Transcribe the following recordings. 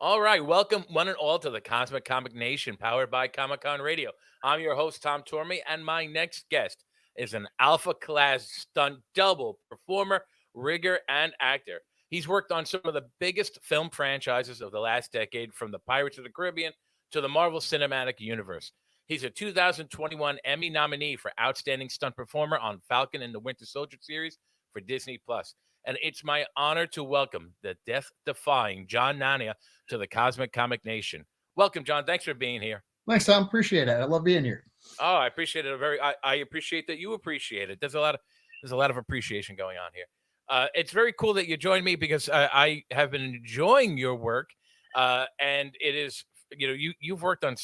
All right, welcome one and all to the Cosmic Comic Nation, powered by Comic Con Radio. I'm your host, Tom Tormey, and my next guest is an alpha class stunt double performer, rigger, and actor. He's worked on some of the biggest film franchises of the last decade, from the Pirates of the Caribbean to the Marvel Cinematic Universe. He's a 2021 Emmy nominee for Outstanding Stunt Performer on Falcon and the Winter Soldier series for Disney Plus. And it's my honor to welcome the death-defying John Nania to the Cosmic Comic Nation. Welcome, John. Thanks for being here. Thanks, Tom. Appreciate it. I love being here. Oh, I appreciate it. I appreciate that you appreciate it. There's a lot of appreciation going on here. It's very cool that you joined me because I have been enjoying your work, and it is you've worked on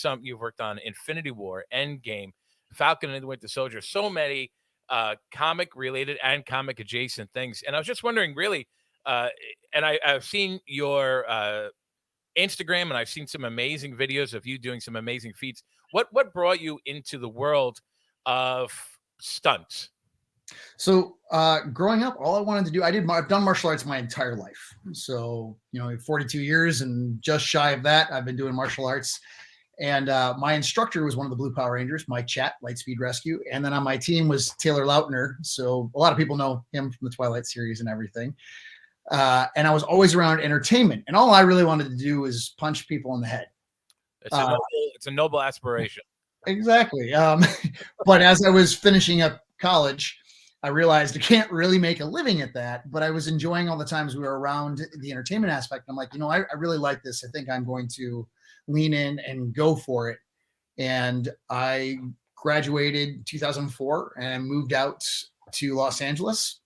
Infinity War, Endgame, Falcon and the Winter Soldier, so many comic related and comic adjacent things, and I was just wondering, really, uh, and I've seen your Instagram, and I've seen some amazing videos of you doing some amazing feats. What brought you into the world of stunts? So, growing up, all I wanted to do, I've done martial arts my entire life. So, 42 years and just shy of that, I've been doing martial arts. And my instructor was one of the Blue Power Rangers, Mike Chat, Lightspeed Rescue. And then on my team was Taylor Lautner. So a lot of people know him from the Twilight series and everything. And I was always around entertainment. And all I really wanted to do was punch people in the head. It's a noble aspiration. Exactly. But as I was finishing up college, I realized I can't really make a living at that, but I was enjoying all the times we were around the entertainment aspect. I'm like, I really like this. I think I'm going to lean in and go for it. And I graduated 2004 and moved out to Los Angeles.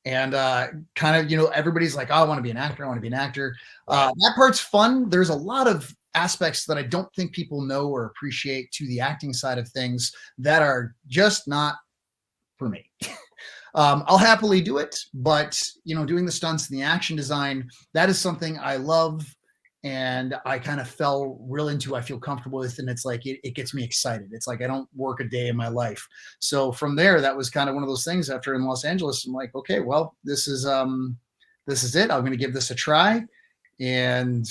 And everybody's like, oh, I want to be an actor. I want to be an actor. That part's fun. There's a lot of aspects that I don't think people know or appreciate to the acting side of things that are just not for me. I'll happily do it, but doing the stunts and the action design, that is something I love, and I kind of fell real into. I feel comfortable with, and it's like it gets me excited. It's like I don't work a day in my life. So from there, that was kind of one of those things. After in Los Angeles, I'm like, okay, well, this is it. I'm going to give this a try, and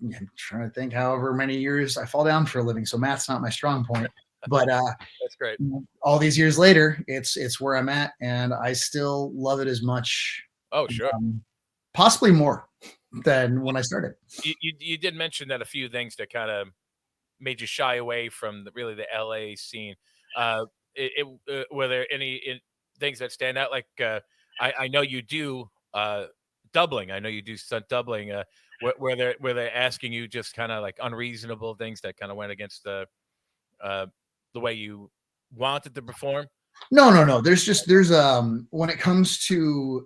I'm trying to think however many years I fall down for a living. So math's not my strong point. But that's great. All these years later, it's where I'm at, and I still love it as much. Oh, sure. Possibly more than when I started. You did mention that a few things that kind of made you shy away from the LA scene. Were there any things that stand out? Like I know you do doubling. I know you do stunt doubling. Were they asking you just kind of like unreasonable things that kind of went against the way you wanted to perform? No. There's when it comes to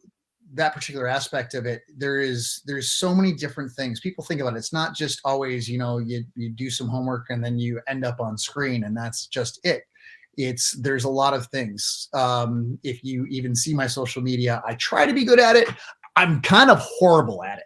that particular aspect of it, there's so many different things. People think about it. It's not just always, you do some homework and then you end up on screen and that's just it. There's a lot of things. If you even see my social media, I try to be good at it. I'm kind of horrible at it.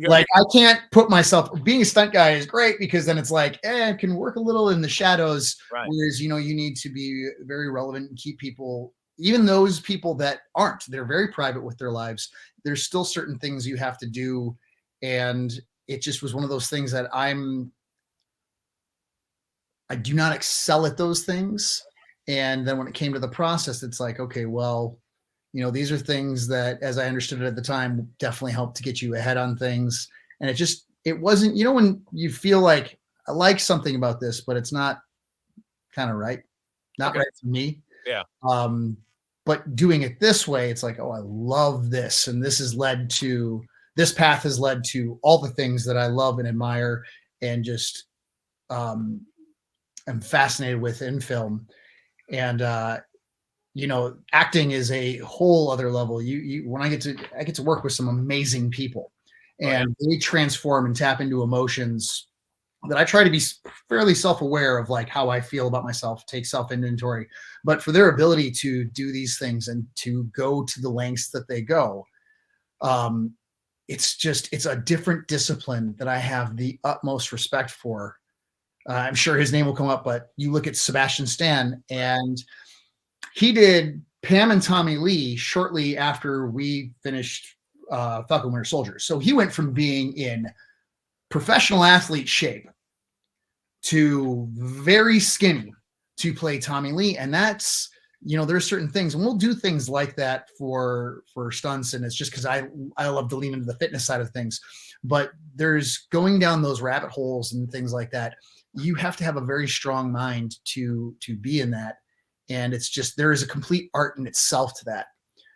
Like I can't put myself, being a stunt guy is great because then it's like, I can work a little in the shadows. Right. Whereas, you need to be very relevant and keep people, even those people that aren't, they're very private with their lives. There's still certain things you have to do. And it just was one of those things that I do not excel at those things. And then when it came to the process, it's like, okay, well, these are things that, as I understood it at the time, definitely helped to get you ahead on things. And it wasn't, when you feel like I like something about this, but it's not kind of right. Not right for me. Yeah. But doing it this way, it's like, oh, I love this. And this path has led to all the things that I love and admire and just am fascinated with in film. And, acting is a whole other level. When I get to work with some amazing people, and they transform and tap into emotions that I try to be fairly self-aware of, like how I feel about myself, take self-inventory, but for their ability to do these things and to go to the lengths that they go, it's a different discipline that I have the utmost respect for. I'm sure his name will come up, but you look at Sebastian Stan, and he did Pam and Tommy Lee shortly after we finished Falcon Winter Soldier. So he went from being in professional athlete shape to very skinny to play Tommy Lee. And that's, there's certain things, and we'll do things like that for stunts. And it's just because I love to lean into the fitness side of things. But there's going down those rabbit holes and things like that. You have to have a very strong mind to be in that. And it's just, there is a complete art in itself to that,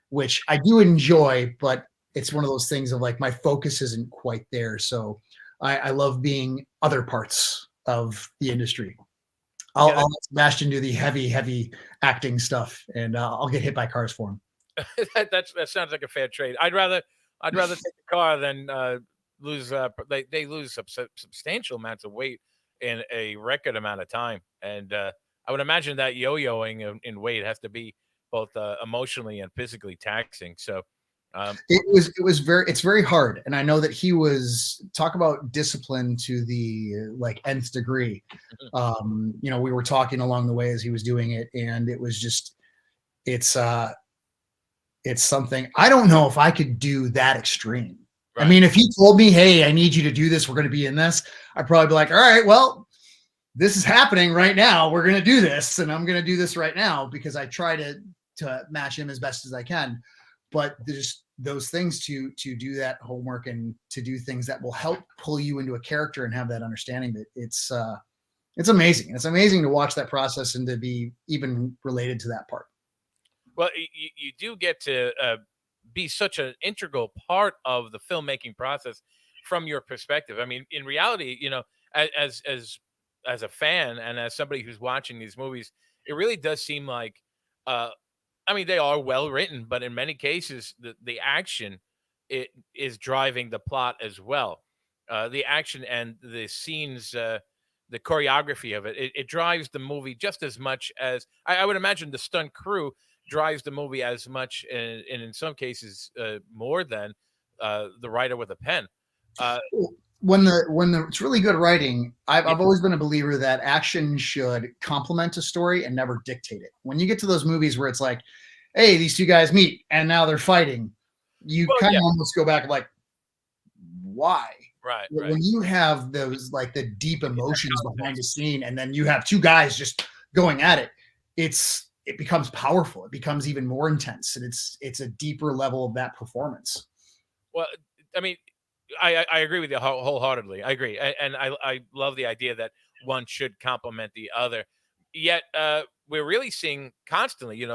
which I do enjoy, but it's one of those things of like my focus isn't quite there. So I love being other parts of the industry. Yeah, I'll let Sebastian do the heavy acting stuff, and I'll get hit by cars for him. that sounds like a fair trade. I'd rather take the car than lose. They lose substantial amounts of weight in a record amount of time, and I would imagine that yo-yoing in weight has to be both emotionally and physically taxing. So, um, It's very hard, and I know that he was talk about discipline to the like nth degree. We were talking along the way as he was doing it, and it was just it's uh it's something I don't know if I could do that extreme. I right. mean, if he told me, "Hey, I need you to do this. We're going to be in this," I'd probably be like, "All right, well, this is happening right now. We're going to do this, and I'm going to do this right now," because I try to match him as best as I can. But there's those things to do that homework and to do things that will help pull you into a character and have that understanding that it's amazing. It's amazing to watch that process and to be even related to that part. Well, you do get to be such an integral part of the filmmaking process from your perspective. I mean, in reality, as a fan and as somebody who's watching these movies, it really does seem like, uh, I mean, they are well written, but in many cases, the action it is driving the plot as well. The action and the scenes, the choreography of it drives the movie just as much as I would imagine the stunt crew drives the movie as much, and in some cases, more than the writer with a pen. Uh, When it's really good writing, I've always been a believer that action should complement a story and never dictate it. When you get to those movies where it's like, hey, these two guys meet and now they're fighting, you well, kind yeah, of almost go back and like, why? right, right. When you have those like the deep You need that emotions behind the context. scene, and then you have two guys just going at it, it becomes powerful. It becomes even more intense, and it's a deeper level of that performance. Well, I mean, I agree with you wholeheartedly. I agree, and I love the idea that one should complement the other. Yet we're really seeing constantly,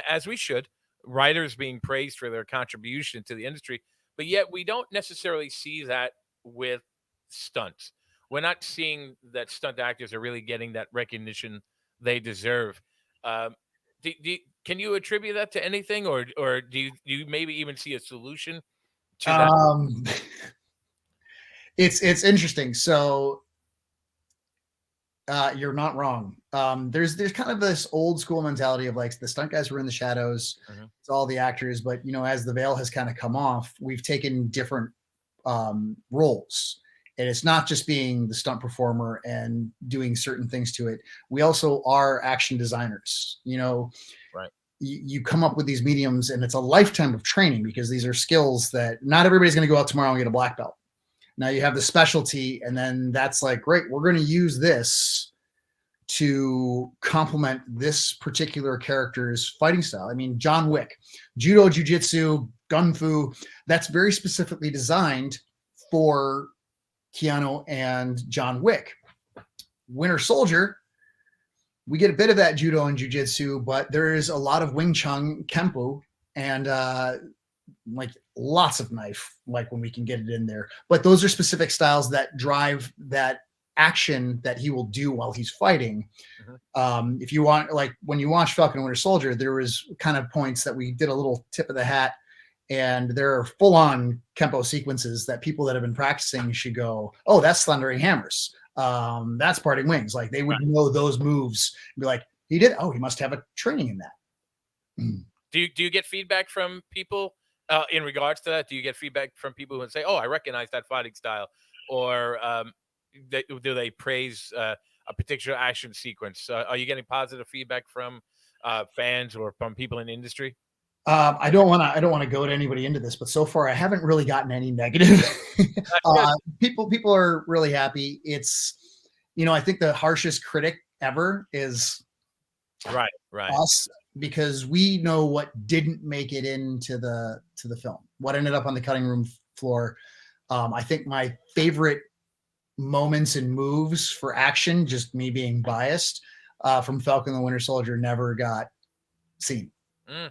as we should, writers being praised for their contribution to the industry, but yet we don't necessarily see that with stunts. We're not seeing that stunt actors are really getting that recognition they deserve. Um, can you attribute that to anything, or do you maybe even see a solution to that? Um, it's interesting. So you're not wrong. There's kind of this old school mentality of like the stunt guys were in the shadows. Mhm. It's all the actors, but as the veil has kind of come off, we've taken different roles. And it's not just being the stunt performer and doing certain things to it. We also are action designers. Right. You come up with these mediums, and it's a lifetime of training because these are skills that not everybody's going to go out tomorrow and get a black belt. Now you have the specialty, and then that's like, great, we're going to use this to complement this particular character's fighting style. I mean, John Wick, judo, jujitsu, gun fu, that's very specifically designed for Keanu and John Wick. Winter Soldier, we get a bit of that judo and jujitsu, but there is a lot of Wing Chun, Kempo, and like lots of knife, like when we can get it in there. But those are specific styles that drive that action that he will do while he's fighting. Mhm. If you want, like when you watch Falcon and Winter Soldier, there was kind of points that we did a little tip of the hat, and there are full on Kempo sequences that people that have been practicing should go, oh, that's thundering hammers. That's parting wings. Like they would know those moves and be like, he did. Oh, he must have a training in that. Do you get feedback from people in regards to that? Do you get feedback from people who would say, "Oh, I recognize that fighting style," or do they praise a particular action sequence? Are you getting positive feedback from fans or from people in the industry? I don't want to go to anybody into this, but so far I haven't really gotten any negative. That's good. People are really happy. It's, I think the harshest critic ever is Right, right. us, because we know what didn't make it into the film, what ended up on the cutting room floor. I think my favorite moments and moves for action, just me being biased, from Falcon and the Winter Soldier never got seen. Mm.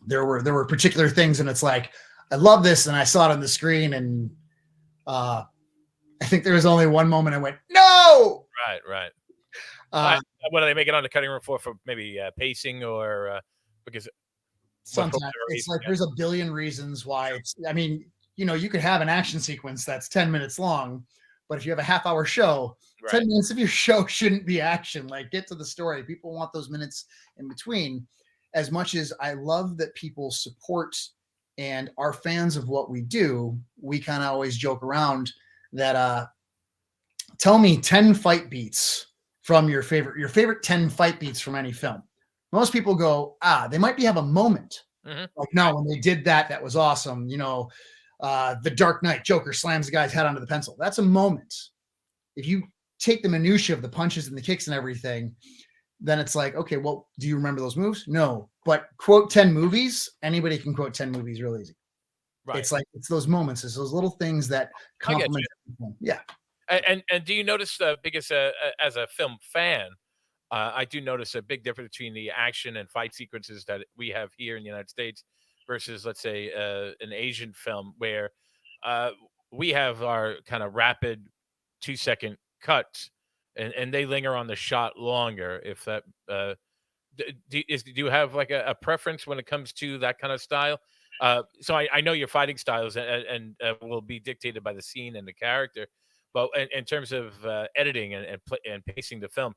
There were particular things, and it's like, I love this, and I saw it on the screen, and I think there was only one moment I went, no. Right, right. Uh, What do they make it on the cutting room floor for? Maybe pacing or because what Sometimes it's variation? like there's a billion reasons why it's. I mean, you could have an action sequence that's 10 minutes long, but if you have a half-hour show, 10 Right. minutes of your show shouldn't be action. Like, get to the story. People want those minutes in between. As much as I love that people support and are fans of what we do, we kind of always joke around that tell me 10 fight beats from your favorite 10 fight beats from any film. Most people go, they might have a moment. Mm-hmm. Like, no, when they did that, that was awesome. The Dark Knight, Joker slams the guy's head onto the pencil. That's a moment. If you take the minutia of the punches and the kicks and everything, then it's like, okay, well, do you remember those moves? No. But quote 10 movies, anybody can quote 10 movies real easy. Right. It's like, it's those moments, it's those little things that complement. Yeah. And do you notice because as a film fan, I do notice a big difference between the action and fight sequences that we have here in the United States versus, let's say, an Asian film where uh, we have our kind of rapid 2-second cuts, and they linger on the shot longer. If that do you have like a preference when it comes to that kind of style? So I know your fighting styles and will be dictated by the scene and the character, but in terms of editing and pacing the film,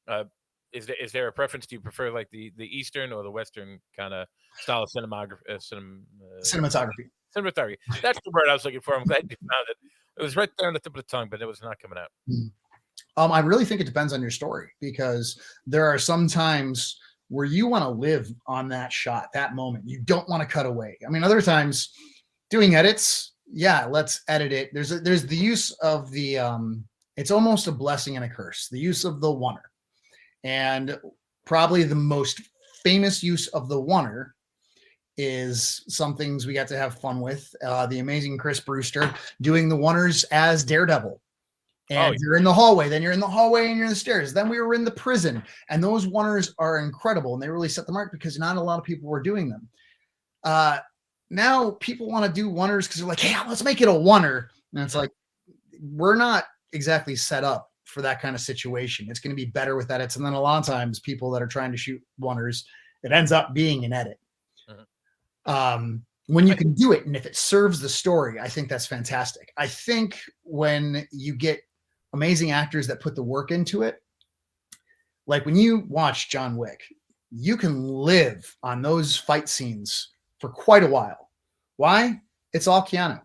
uh, is there a preference? Do you prefer like the Eastern or the Western kind of style of Cinematography. cinematography? That's the word I was looking for. I'm glad you found it. It was right there on the tip of the tongue, but it was not coming out. I really think it depends on your story, because there are some times where you want to live on that shot, that moment. You don't want to cut away. I mean, other times doing edits, yeah, let's edit it. There's the use of the it's almost a blessing and a curse. The use of the oneer. And probably the most famous use of the oneer is some things we got to have fun with. The amazing Chris Brewster doing the oneers as Daredevil. And you're in the hallway, then you're in the hallway and you're in the stairs. Then we were in the prison, and those oneers are incredible. And they really set the mark because not a lot of people were doing them. Now people want to do oneers because they're like, hey, let's make it a oneer. And it's like, we're not exactly set up for that kind of situation. It's going to be better with edits. And then a lot of times people that are trying to shoot oneers, it ends up being an edit. When you can do it, and if it serves the story, I think that's fantastic. I think when you get amazing actors that put the work into it, like when you watch John Wick, you can live on those fight scenes for quite a while. Why? It's all Keanu.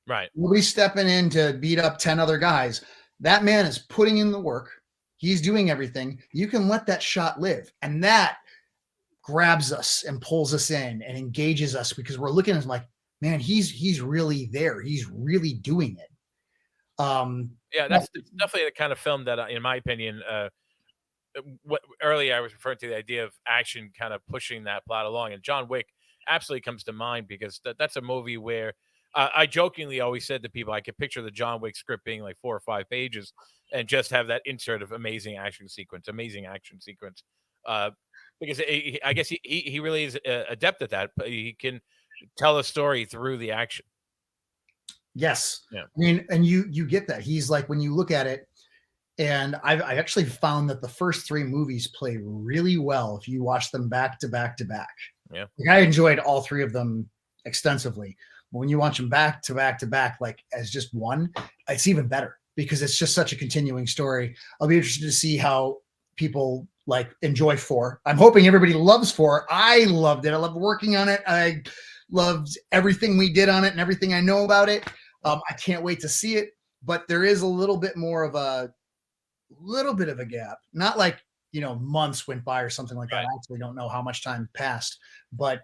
Right. Nobody's stepping in to beat up 10 other guys. That man is putting in the work. He's doing everything. You can let that shot live. And that grabs us and pulls us in and engages us, because we're looking at him like, man, he's really there. He's really doing it. Yeah, that's definitely the kind of film that, in my opinion, what earlier I was referring to the idea of action kind of pushing that plot along, and John Wick absolutely comes to mind because that's a movie where I jokingly always said to people I could picture the John Wick script being like 4 or 5 pages and just have that insert of amazing action sequence, because I guess he really is adept at that. But he can tell a story through the action. Yes. Yeah. I mean, and you get that. He's like, when you look at it, and I've actually found that the first 3 movies play really well if you watch them back to back to back. Yeah. Like, I enjoyed all 3 of them extensively. But when you watch them back to back to back, like as just one, it's even better because it's just such a continuing story. I'll be interested to see how people like enjoy 4. I'm hoping everybody loves 4. I loved it. I loved working on it. I loved everything we did on it and everything I know about it. I can't wait to see it, but there is a little bit of a gap. Not like months went by or something like that. Right. I actually don't know how much time passed, but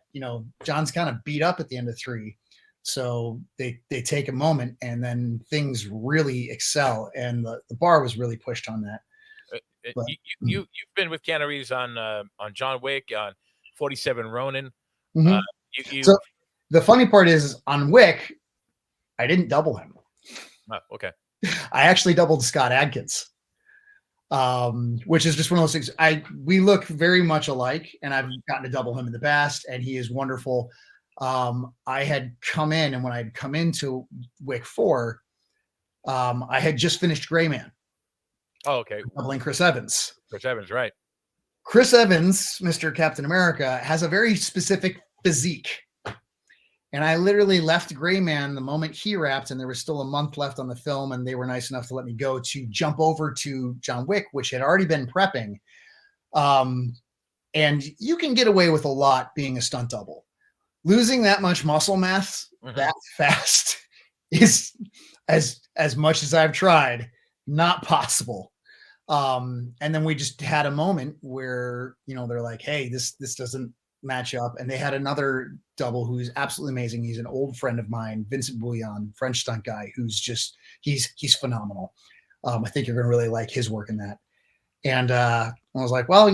John's kind of beat up at the end of 3. So they take a moment and then things really excel. And the bar was really pushed on that. But You've been with Keanu Reeves on John Wick, on 47 Ronin. Uh, mhm. you So the funny part is on Wick, I didn't double him. okay. I actually doubled Scott Adkins, which is just one of those things. We look very much alike, and I've gotten to double him in the past, and he is wonderful. I had come in, and when I'd come into Wick 4, I had just finished Gray Man, Oh, okay. doubling Chris Evans. Chris Evans, right? Chris Evans, Mr. Captain America, has a very specific physique. And I literally left Gray Man the moment he wrapped, and there was still a month left on the film, and they were nice enough to let me go to jump over to John Wick, which had already been prepping. And you can get away with a lot being a stunt double. Losing that much muscle mass that fast is, as much as I've tried, not possible. And then we just had a moment where they're like, hey, this doesn't match up. And they had another double who's absolutely amazing. He's an old friend of mine, Vincent Bouillon, French stunt guy, who's just he's phenomenal. I think you're gonna really like his work in that. And I was like, well,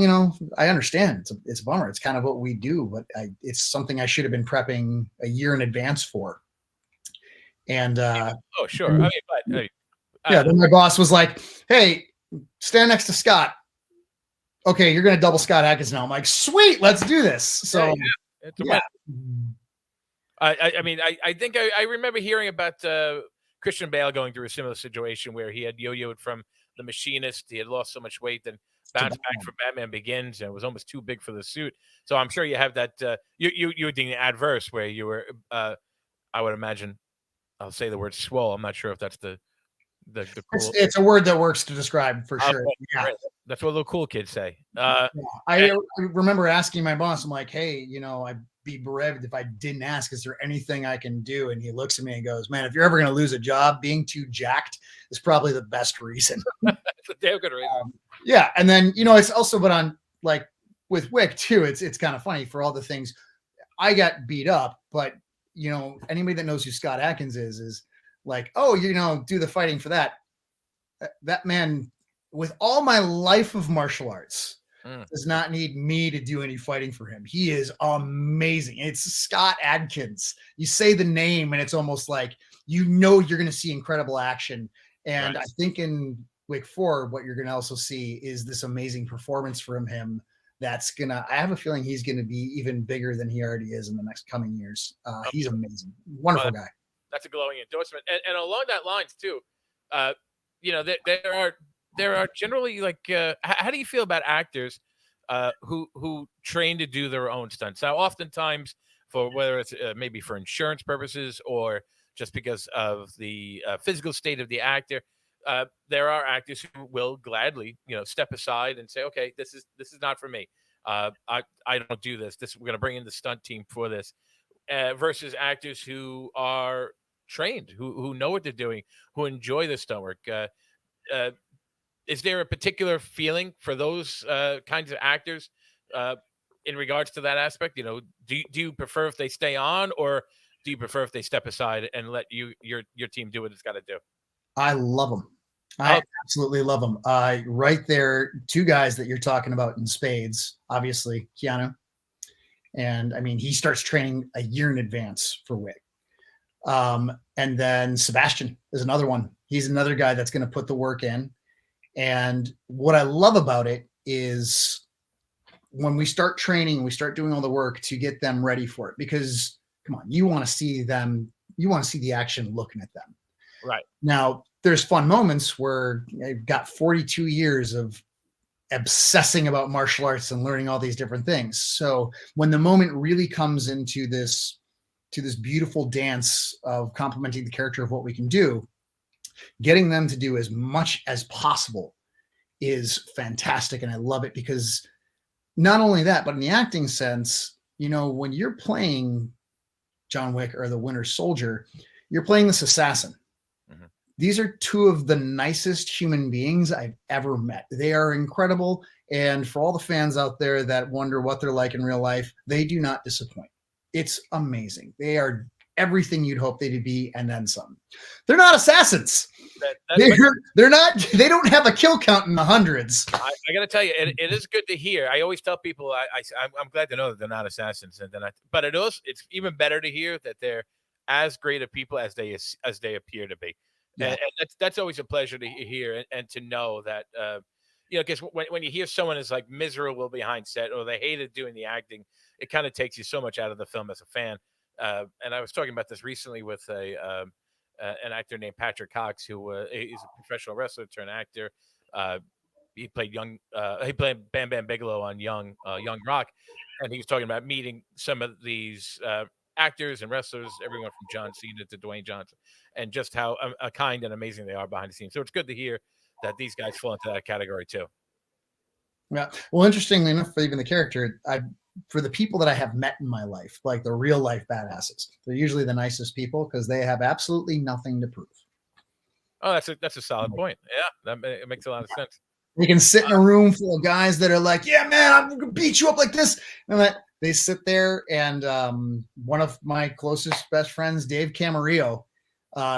I understand. It's a bummer. It's kind of what we do, but it's something I should have been prepping a year in advance for. And oh, sure. I mean, but yeah, then my boss was like, hey, stand next to Scott. Okay, you're going to double Scott Adkins now. I'm like, sweet, let's do this. So, it's a win. I mean, I think I remember hearing about Christian Bale going through a similar situation where he had yo-yoed from The Machinist. He had lost so much weight, then bounced back from Batman Begins, and it was almost too big for the suit. So I'm sure you have that. You were doing adverse where you were. I would imagine. I'll say the word swole. I'm not sure if that's the cool. It's a word that works to describe for sure. Yeah. Right. That's what little cool kids say. I remember asking my boss, I'm like, hey, I'd be bereaved if I didn't ask, is there anything I can do? And he looks at me and goes, man, if you're ever going to lose a job, being too jacked is probably the best reason. That's a damn good reason. Yeah. And then, it's also, but on like with Wick too, it's kind of funny for all the things I got beat up, but anybody that knows who Scott Adkins is like, oh, do the fighting for that. That man, with all my life of martial arts, does not need me to do any fighting for him. He is amazing. It's Scott Adkins. You say the name and it's almost like, you're going to see incredible action. And I think in Wick 4, what you're going to also see is this amazing performance from him. I have a feeling he's going to be even bigger than he already is in the next coming years. He's amazing. Wonderful guy. That's a glowing endorsement. And along that lines too, there are generally like, how do you feel about actors who train to do their own stunts? Now, oftentimes, for whether it's maybe for insurance purposes or just because of the physical state of the actor, there are actors who will gladly, step aside and say, okay, this is not for me. I don't do this. We're going to bring in the stunt team for this. Versus actors who are trained, who know what they're doing, who enjoy the stunt work. Is there a particular feeling for those kinds of actors in regards to that aspect? Do you prefer if they stay on, or do you prefer if they step aside and let your team do what it's got to do? I love them. I absolutely love them. Right there, two guys that you're talking about in spades, obviously Keanu. And I mean, he starts training a year in advance for Wick. And then Sebastian is another one. He's another guy that's going to put the work in. And what I love about it is when we start training, we start doing all the work to get them ready for it, because come on, you want to see them, you want to see the action looking at them. Right. Now, there's fun moments where I've got 42 years of obsessing about martial arts and learning all these different things. So when the moment really comes into this beautiful dance of complementing the character of what we can do, getting them to do as much as possible is fantastic. And I love it, because not only that, but in the acting sense, when you're playing John Wick or the Winter Soldier, you're playing this assassin. Mm-hmm. These are two of the nicest human beings I've ever met. They are incredible. And for all the fans out there that wonder what they're like in real life, they do not disappoint. It's amazing. They are everything you'd hope they'd be, and then some. They're not assassins. They're not. They don't have a kill count in the hundreds. I got to tell you, it is good to hear. I always tell people I'm glad to know that they're not assassins, and then but it's even better to hear that they're as great a people as they appear to be, Yeah. and that's always a pleasure to hear and to know that. Because when you hear someone is like miserable behind set or they hated doing the acting, it kind of takes you so much out of the film as a fan. And I was talking about this recently with an actor named Patrick Cox, who is a professional wrestler turned actor. He played he played Bam Bam Bigelow on Young Rock, and he was talking about meeting some of these actors and wrestlers, everyone from John Cena to Dwayne Johnson, and just how kind and amazing they are behind the scenes. So it's good to hear that these guys fall into that category too. Yeah. Well, interestingly enough, for even the character, for the people that I have met in my life, like the real life badasses, they're usually the nicest people because they have absolutely nothing to prove. Oh, that's a solid point. Yeah, it makes a lot of sense. They can sit in a room full of guys that are like, "Yeah, man, I'm gonna beat you up like this," and that they sit there. And one of my closest best friends, Dave Camarillo,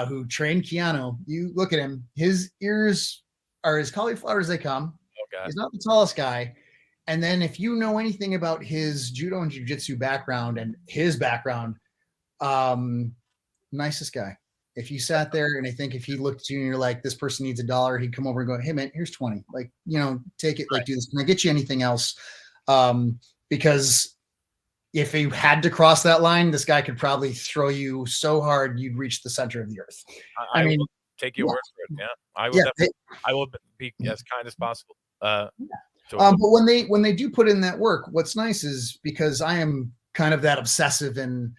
who trained Keanu, you look at him; his ears are as cauliflower as they come. Oh God. He's not the tallest guy. And then if you know anything about his judo and jiu-jitsu background and his background, nicest guy. If you sat there and I think if he looked at you and you're like, this person needs $1, he'd come over and go, hey man, here's 20. Like, take it, like do this. Can I get you anything else? Because if he had to cross that line, this guy could probably throw you so hard you'd reach the center of the earth. I mean, will take your word for it. Yeah, I will. I will be as kind as possible. But when they do put in that work, what's nice is because I am kind of that obsessive, and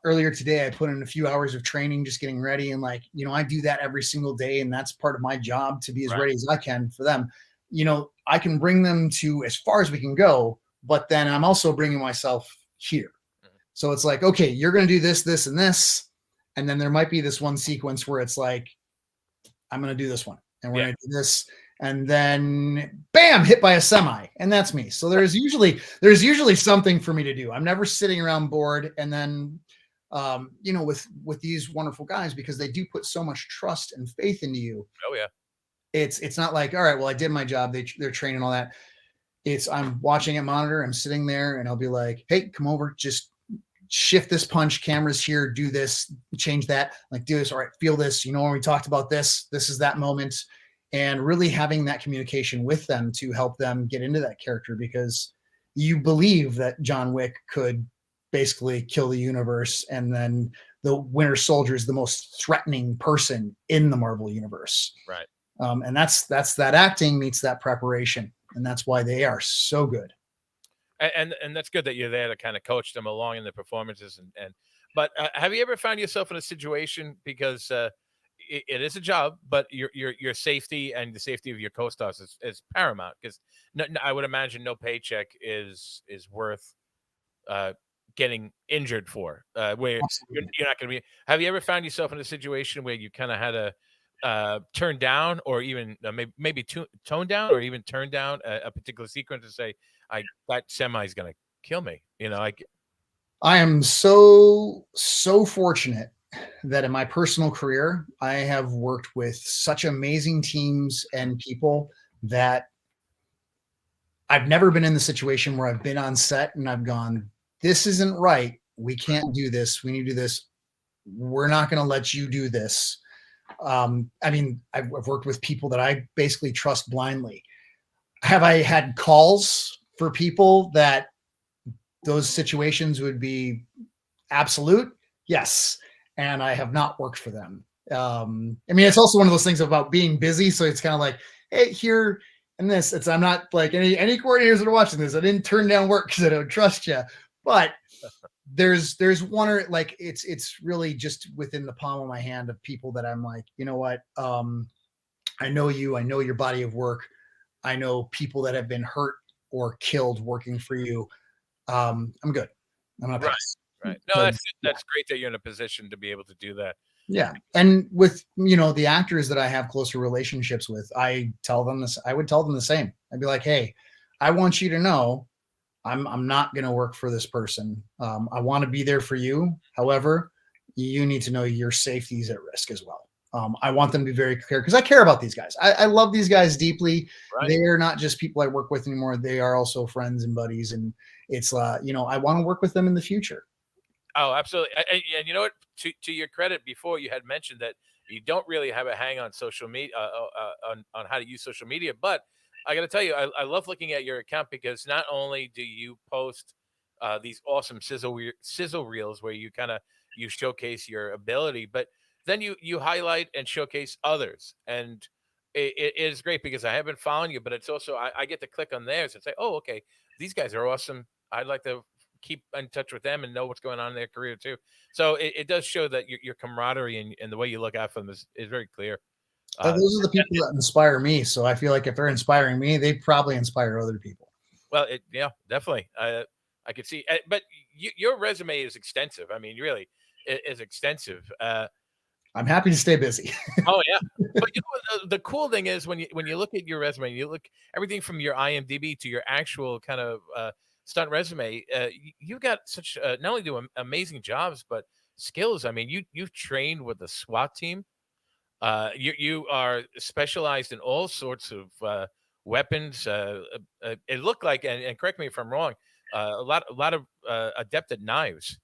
earlier today I put in a few hours of training, just getting ready, and I do that every single day, and that's part of my job to be as ready as I can for them. I can bring them to as far as we can go, but then I'm also bringing myself here. So it's like, okay, you're going to do this, this, and this, and then there might be this one sequence where it's like, I'm going to do this one, and we're going to do this. And then bam, hit by a semi, and that's me. So there's usually something for me to do. I'm never sitting around bored. And then with these wonderful guys, because they do put so much trust and faith into you. Oh yeah. It's not like, all right, well, I did my job. They're training all that. I'm watching a monitor, I'm sitting there, and I'll be like, hey, come over, just shift this punch, cameras here, do this, change that, like do this. All right, feel this. When we talked about this is that moment. And really having that communication with them to help them get into that character, because you believe that John Wick could basically kill the universe, and then the Winter Soldier is the most threatening person in the Marvel universe. Right. And that's that acting meets that preparation, and that's why they are so good. And that's good that you're there to kind of coach them along in the performances. But have you ever found yourself in a situation, because it is a job, but your safety and the safety of your co-stars is paramount, because I would imagine no paycheck is worth getting injured for, where you're not going to be. Have you ever found yourself in a situation where you kind of had to turn down, or even maybe tone down, or even turn down a particular sequence to say, that semi is going to kill me? I am so fortunate that in my personal career, I have worked with such amazing teams and people that I've never been in the situation where I've been on set and I've gone, this isn't right. We can't do this. We need to do this. We're not going to let you do this. I've worked with people that I basically trust blindly. Have I had calls for people that those situations would be absolute? Yes. And I have not worked for them. It's also one of those things about being busy. So it's kind of like, hey, here and this. I'm not like any coordinators that are watching this. I didn't turn down work because I don't trust you. But there's one, or like it's really just within the palm of my hand of people that I'm like, you know what? I know you. I know your body of work. I know people that have been hurt or killed working for you. I'm good. I'm not right. No, that's great that you're in a position to be able to do that. Yeah. And with, the actors that I have closer relationships with, I tell them this, I would tell them the same. I'd be like, hey, I want you to know I'm not going to work for this person. I want to be there for you. However, you need to know your safety is at risk as well. I want them to be very clear because I care about these guys. I love these guys deeply. Right. They are not just people I work with anymore. They are also friends and buddies. And it's, I want to work with them in the future. Oh, absolutely. And you know what? To your credit, before you had mentioned that you don't really have a hang on social media on how to use social media, but I got to tell you, I love looking at your account because not only do you post these awesome sizzle reels where you kind of you showcase your ability, but then you highlight and showcase others, and it is great because I have been following you, but it's also I get to click on theirs and say, oh, okay, these guys are awesome. I'd like to keep in touch with them and know what's going on in their career too. So it does show that your camaraderie and the way you look out for them is very clear. Uh, Those are the people that inspire me. So I feel like if they're inspiring me, they probably inspire other people. well, yeah, definitely. I could see, but your resume is extensive. I mean, really, it is extensive. I'm happy to stay busy. Oh yeah, but the cool thing is when you look at your resume, you look everything from your IMDb to your actual kind of stunt resume. You've got such not only do amazing jobs, but skills. I mean, you've trained with the SWAT team. You are specialized in all sorts of weapons. It looked like, and correct me if I'm wrong, a lot of adept at knives.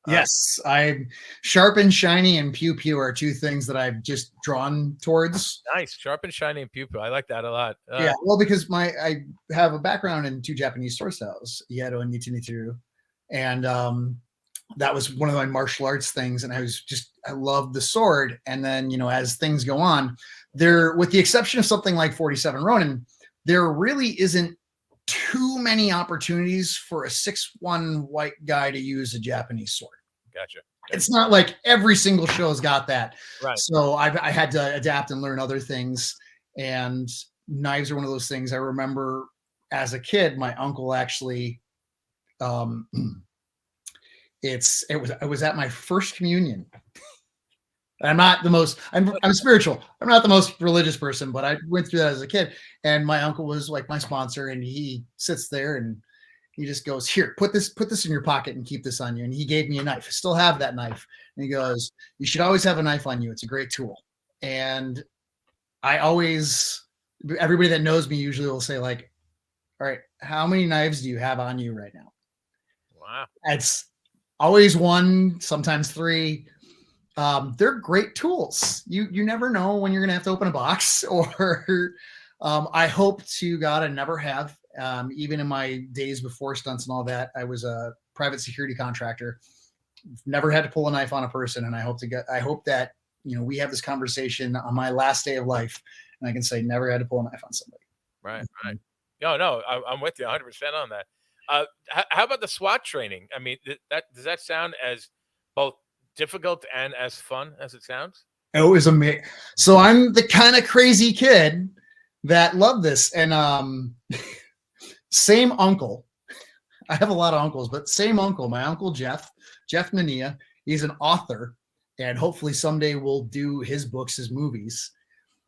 Uh, Yes, I'm sharp and shiny and pew pew are two things that I've just drawn towards. nice, sharp and shiny and pupil. I like that a lot. Yeah, well, because I have a background in two Japanese sword styles, Iaido and Nichi, and that was one of my martial arts things. And I loved the sword. And then as things go on, there, with the exception of something like 47 Ronin, there really isn't too many opportunities for a 6'1" white guy to use a Japanese sword. Gotcha. It's not like every single show's got that. Right. So I had to adapt and learn other things. And knives are one of those things. I remember as a kid, my uncle actually, um, it was at my first communion. I'm spiritual. I'm not the most religious person, but I went through that as a kid. And my uncle was like my sponsor, and he sits there and he just goes, here, put this in your pocket and keep this on you. And he gave me a knife. I still have that knife. And he goes, you should always have a knife on you. It's a great tool. And everybody that knows me usually will say like, all right, how many knives do you have on you right now? Wow. It's always one, sometimes three. They're great tools. You never know when you're going to have to open a box or I hope to God I never have. Even in my days before stunts and all that, I was a private security contractor. Never had to pull a knife on a person, and I hope that we have this conversation on my last day of life, and I can say never had to pull a knife on somebody. Right. Right. No, I'm with you 100% on that. How about the SWAT training? I mean, does that sound as both difficult and as fun as it sounds? It was amazing. So I'm the kind of crazy kid that loved this, and same uncle. I have a lot of uncles, but same uncle. My uncle Jeff Nania. He's an author, and hopefully someday we'll do his books as movies.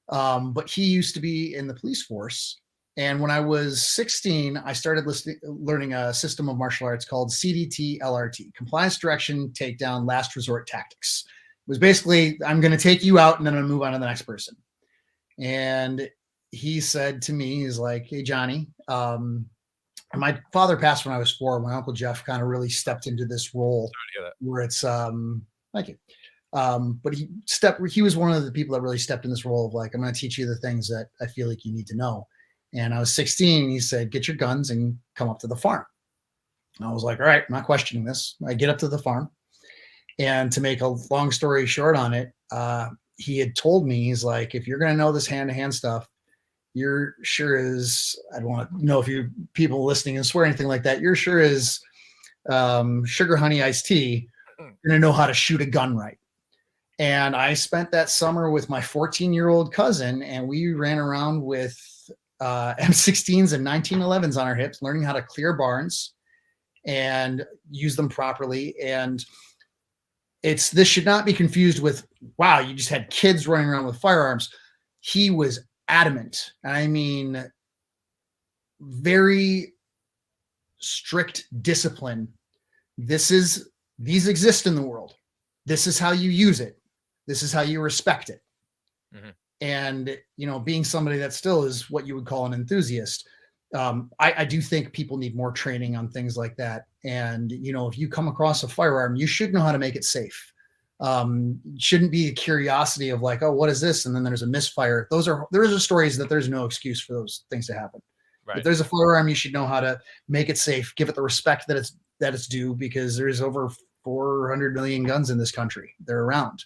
But he used to be in the police force. And when I was 16, I started learning a system of martial arts called CDT LRT, Compliance Direction Takedown Last Resort Tactics. It was basically, I'm going to take you out and then I'm going to move on to the next person. And he said to me, he's like, hey, Johnny, my father passed when I was 4. My uncle Jeff kind of really stepped into this role where it's, thank you. But he was one of the people that really stepped in this role of like, I'm going to teach you the things that I feel like you need to know. And I was 16. And he said, get your guns and come up to the farm. And I was like, all right, I'm not questioning this. I get up to the farm, and to make a long story short on it, he had told me, he's like, if you're going to know this hand-to-hand stuff, you're sure as, I don't want to know if you people listening and swear anything like that, you're sure as sugar honey iced tea, you're going to know how to shoot a gun right. And I spent that summer with my 14-year-old cousin, and we ran around with M16s and 1911s on our hips, learning how to clear barns and use them properly. And this should not be confused with, wow, you just had kids running around with firearms. He was adamant. I mean, very strict discipline. These exist in the world. This is how you use it. This is how you respect it. Mm-hmm. And, being somebody that still is what you would call an enthusiast, I do think people need more training on things like that. And, if you come across a firearm, you should know how to make it safe. Shouldn't be a curiosity of like, oh, what is this? And then there's a misfire. There are stories that there's no excuse for those things to happen. Right. If there's a firearm, you should know how to make it safe, give it the respect that it's due, because there's over 400 million guns in this country. They're around.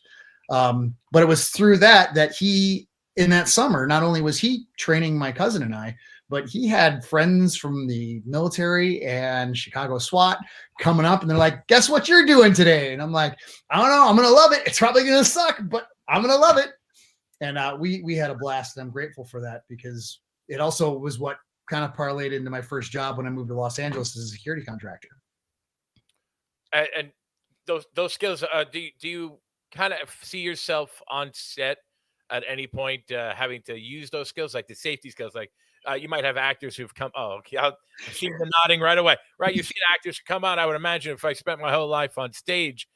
But it was through that he, in that summer, not only was he training my cousin and I, but he had friends from the military and Chicago SWAT coming up, and they're like, guess what you're doing today? And I'm like, I don't know. I'm going to love it. It's probably going to suck, but I'm going to love it. And we had a blast, and I'm grateful for that, because it also was what kind of parlayed into my first job when I moved to Los Angeles as a security contractor. And those skills, do you kind of see yourself on set at any point having to use those skills, like the safety skills? Like you might have actors who've come. Oh, okay. I see the nodding right away. Right, you see actors who come out. I would imagine if I spent my whole life on stage,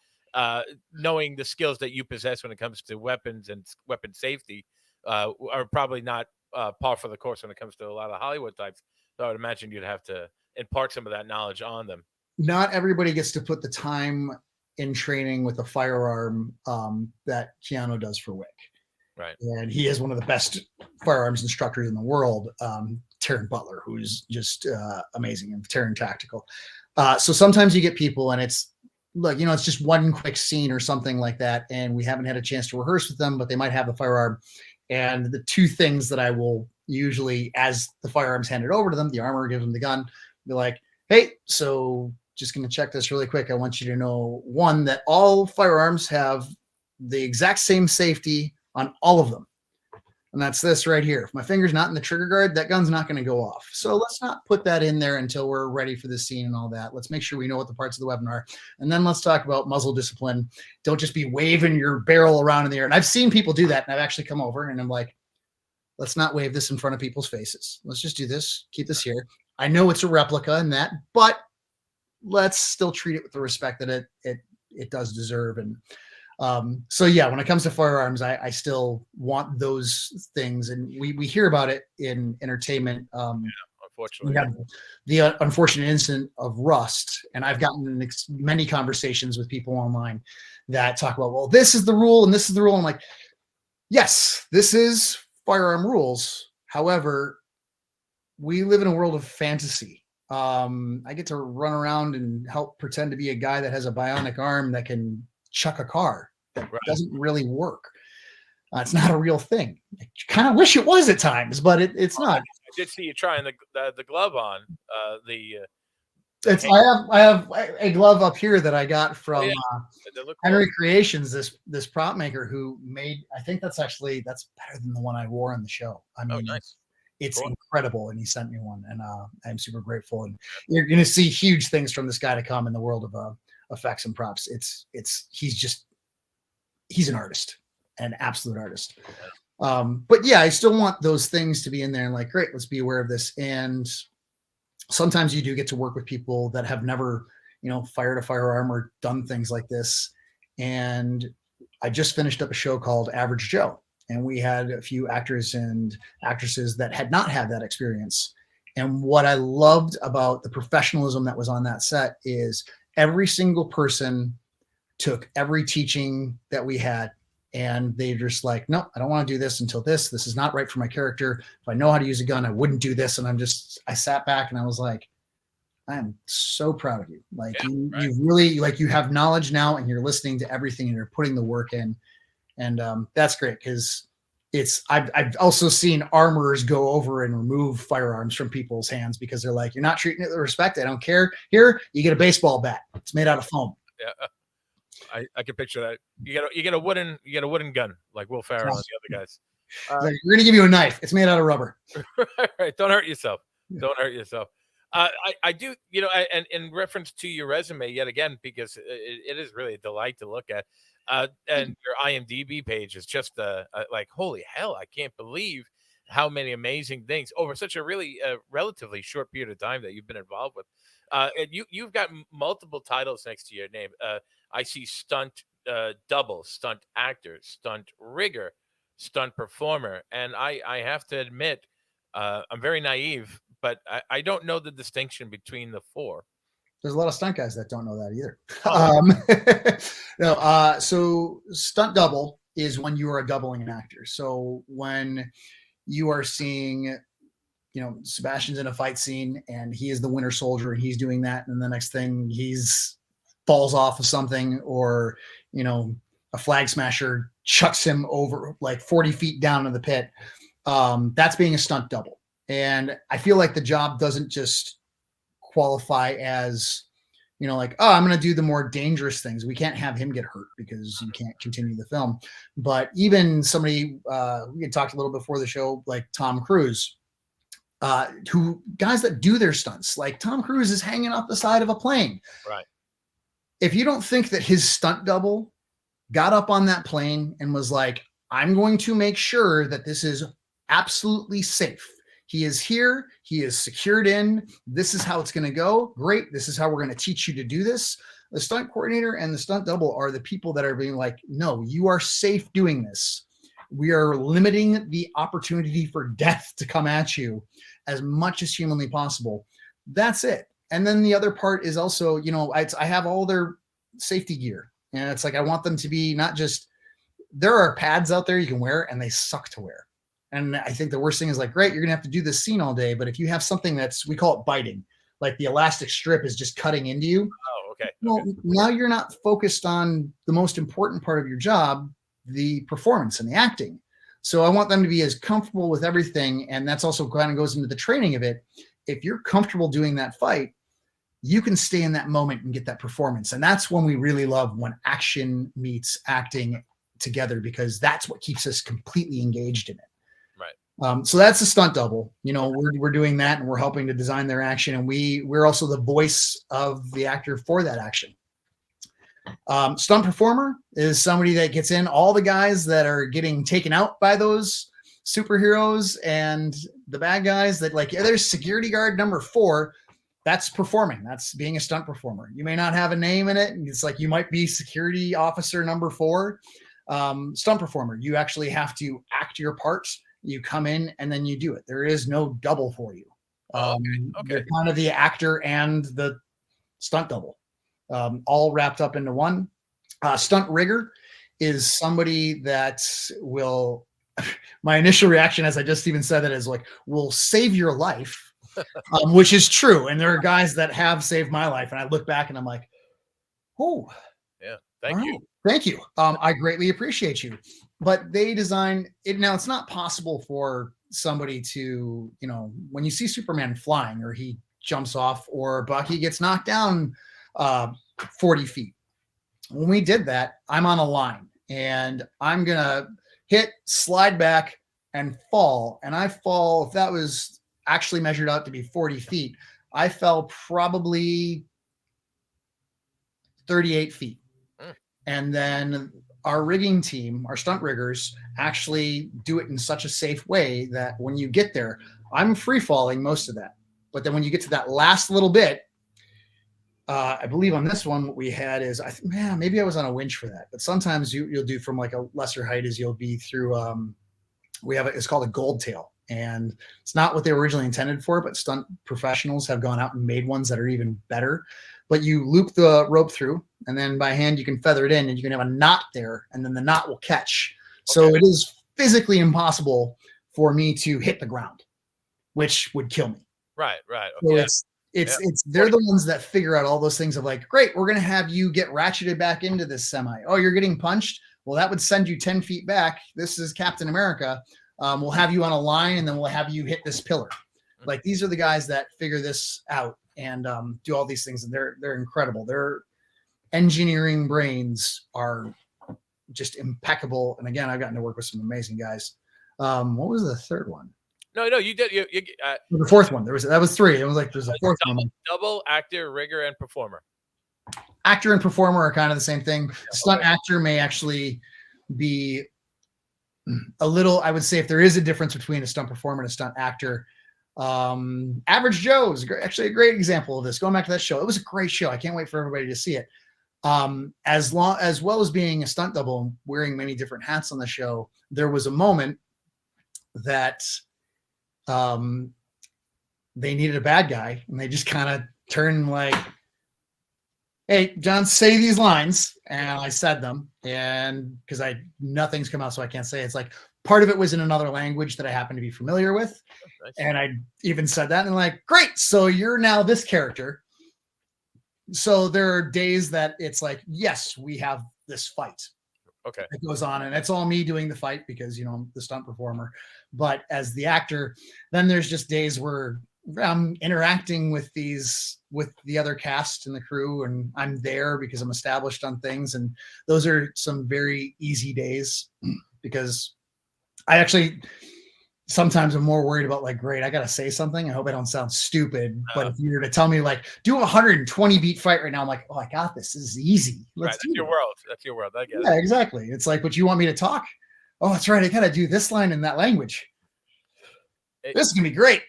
knowing the skills that you possess when it comes to weapons and weapon safety, are probably not par for the course when it comes to a lot of Hollywood types. So I would imagine you'd have to impart some of that knowledge on them. Not everybody gets to put the time in training with a firearm that Keanu does for Wick. Right. And he is one of the best firearms instructors in the world, Taryn Butler, who's just amazing, and Taryn Tactical. So sometimes you get people and it's like, it's just one quick scene or something like that, and we haven't had a chance to rehearse with them, but they might have the firearm. And the two things that I will usually, as the firearm's handed over to them, the armor gives them the gun, be like, hey, so just going to check this really quick. I want you to know, one, that all firearms have the exact same safety on all of them. And that's this right here. If my finger's not in the trigger guard, that gun's not going to go off. So let's not put that in there until we're ready for the scene and all that. Let's make sure we know what the parts of the weapon are. And then let's talk about muzzle discipline. Don't just be waving your barrel around in the air. And I've seen people do that. And I've actually come over and I'm like, let's not wave this in front of people's faces. Let's just do this. Keep this here. I know it's a replica and that, but let's still treat it with the respect that it does deserve. And so yeah, when it comes to firearms, I still want those things, and we hear about it in entertainment. Unfortunately, we have the unfortunate incident of Rust, and I've gotten many conversations with people online that talk about, well, this is the rule and this is the rule. I'm like, yes, this is firearm rules. However, we live in a world of fantasy. I get to run around and help pretend to be a guy that has a bionic arm that can chuck a car. That doesn't really work. It's not a real thing. I kind of wish it was at times, but it's not. I did see you trying the glove on. I have a glove up here that I got from Henry Creations, this prop maker who made. I think that's better than the one I wore on the show. I mean, nice. It's cool. Incredible, and he sent me one, and I'm super grateful. And you're going to see huge things from this guy to come in the world of effects and props. He's an artist, an absolute artist. But yeah, I still want those things to be in there, and like, great, let's be aware of this. And sometimes you do get to work with people that have never, fired a firearm or done things like this. And I just finished up a show called Average Joe. And we had a few actors and actresses that had not had that experience. And what I loved about the professionalism that was on that set is every single person took every teaching that we had, and they just like, no, I don't want to do this until this is not right for my character. If I know how to use a gun, I wouldn't do this. And I sat back and I was like, I am so proud of you. Like you really, like, you have knowledge now, and you're listening to everything and you're putting the work in. And that's great, because I've also seen armorers go over and remove firearms from people's hands because they're like, you're not treating it with respect. I don't care. Here, you get a baseball bat. It's made out of foam. Yeah, I can picture that. You get a wooden gun like Will Ferrell and the other guys. We're gonna give you a knife. It's made out of rubber. Right. Don't hurt yourself. Don't hurt yourself. I do, and in reference to your resume yet again, because it is really a delight to look at. And your IMDb page is just like, holy hell, I can't believe how many amazing things over such a really relatively short period of time that you've been involved with. And you've got multiple titles next to your name. I see stunt double, stunt actor, stunt rigger, stunt performer, and I have to admit, I'm very naive, but I don't know the distinction between the four. There's a lot of stunt guys that don't know that either. Oh, No, so stunt double is when you are doubling an actor. So when you are seeing, Sebastian's in a fight scene and he is the Winter Soldier and he's doing that, and the next thing he's falls off of something, or a flag smasher chucks him over like 40 feet down in the pit. That's being a stunt double. And I feel like the job doesn't just qualify as, like, oh, I'm going to do the more dangerous things. We can't have him get hurt because you can't continue the film. But even somebody, we had talked a little before the show, like Tom Cruise, who guys that do their stunts, like Tom Cruise is hanging off the side of a plane. right. If you don't think that his stunt double got up on that plane and was like, I'm going to make sure that this is absolutely safe. He is here. He is secured in. This is how it's going to go. Great. This is how we're going to teach you to do this. The stunt coordinator and the stunt double are the people that are being like, no, you are safe doing this. We are limiting the opportunity for death to come at you as much as humanly possible. That's it. And then the other part is also, I have all their safety gear. And it's like, I want them to be not just, there are pads out there you can wear and they suck to wear. And I think the worst thing is like, great, you're going to have to do this scene all day. But if you have something we call it biting, like the elastic strip is just cutting into you. Oh, okay. Well, now you're not focused on the most important part of your job, the performance and the acting. So I want them to be as comfortable with everything. And that's also kind of goes into the training of it. If you're comfortable doing that fight, you can stay in that moment and get that performance. And that's when we really love when action meets acting together, because that's what keeps us completely engaged in it. Right. So that's a stunt double. We're doing that, and we're helping to design their action, and we're also the voice of the actor for that action. Stunt performer is somebody that gets in all the guys that are getting taken out by those superheroes and the bad guys that, like, there's security guard number 4. That's performing. That's being a stunt performer. You may not have a name in it. It's like you might be security officer number 4. Stunt performer, you actually have to act your part. You come in and then you do it. There is no double for you. Okay. You're kind of the actor and the stunt double, all wrapped up into one. Stunt rigger is somebody that will, my initial reaction, as I just even said it, is like, will save your life. Which is true. And there are guys that have saved my life. And I look back and I'm like, oh, yeah, thank you. Thank you. I greatly appreciate you. But they design it. Now, it's not possible for somebody to, when you see Superman flying, or he jumps off, or Bucky gets knocked down 40 feet. When we did that, I'm on a line and I'm going to hit, slide back, and fall. And I fall, if that was actually measured out to be 40 feet, I fell probably 38 feet. And then our rigging team, our stunt riggers, actually do it in such a safe way that when you get there, I'm free falling most of that. But then when you get to that last little bit, I believe on this one, what we had is, maybe I was on a winch for that. But sometimes you'll do from like a lesser height, is you'll be through, it's called a gold tail. And it's not what they were originally intended for, but stunt professionals have gone out and made ones that are even better. But you loop the rope through, and then by hand you can feather it in, and you can have a knot there, and then the knot will catch. So it is physically impossible for me to hit the ground, which would kill me. Right. So they're the ones that figure out all those things of like, great, we're going to have you get ratcheted back into this semi. Oh, you're getting punched? Well, that would send you 10 feet back. This is Captain America. We'll have you on a line, and then we'll have you hit this pillar. Like, these are the guys that figure this out and do all these things. And they're incredible. Their engineering brains are just impeccable. And again, I've gotten to work with some amazing guys. What was the third one? No, you did. You The fourth one. That was three. It was like there's a fourth one. double actor, rigger, and performer. Actor and performer are kind of the same thing. Stunt okay. actor may actually be a little, I would say, if there is a difference between a stunt performer and a stunt actor. Average Joe is actually a great example of this. Going back to that show, it was a great show. I can't wait for everybody to see it. As well as being a stunt double and wearing many different hats on the show, there was a moment that they needed a bad guy, and they just kind of turned like, "Hey, John, say these lines," and I said them, and because nothing's come out, so I can't say it. It's like part of it was in another language that I happen to be familiar with, Nice. and I even said that, and like, great, so you're now this character. So there are days that it's like, yes, we have this fight. Okay. It goes on, and it's all me doing the fight because I'm the stunt performer. But as the actor, then there's just days where I'm interacting with the other cast and the crew, and I'm there because I'm established on things. And those are some very easy days because I actually sometimes I'm more worried about like, great, I got to say something. I hope I don't sound stupid. But if you were to tell me like, do a 120 beat fight right now, I'm like, oh, I got this. This is easy. That's your world. That's your world. I get it. Yeah, exactly. It's like, but you want me to talk? Oh, that's right. I got to do this line in that language. This is going to be great.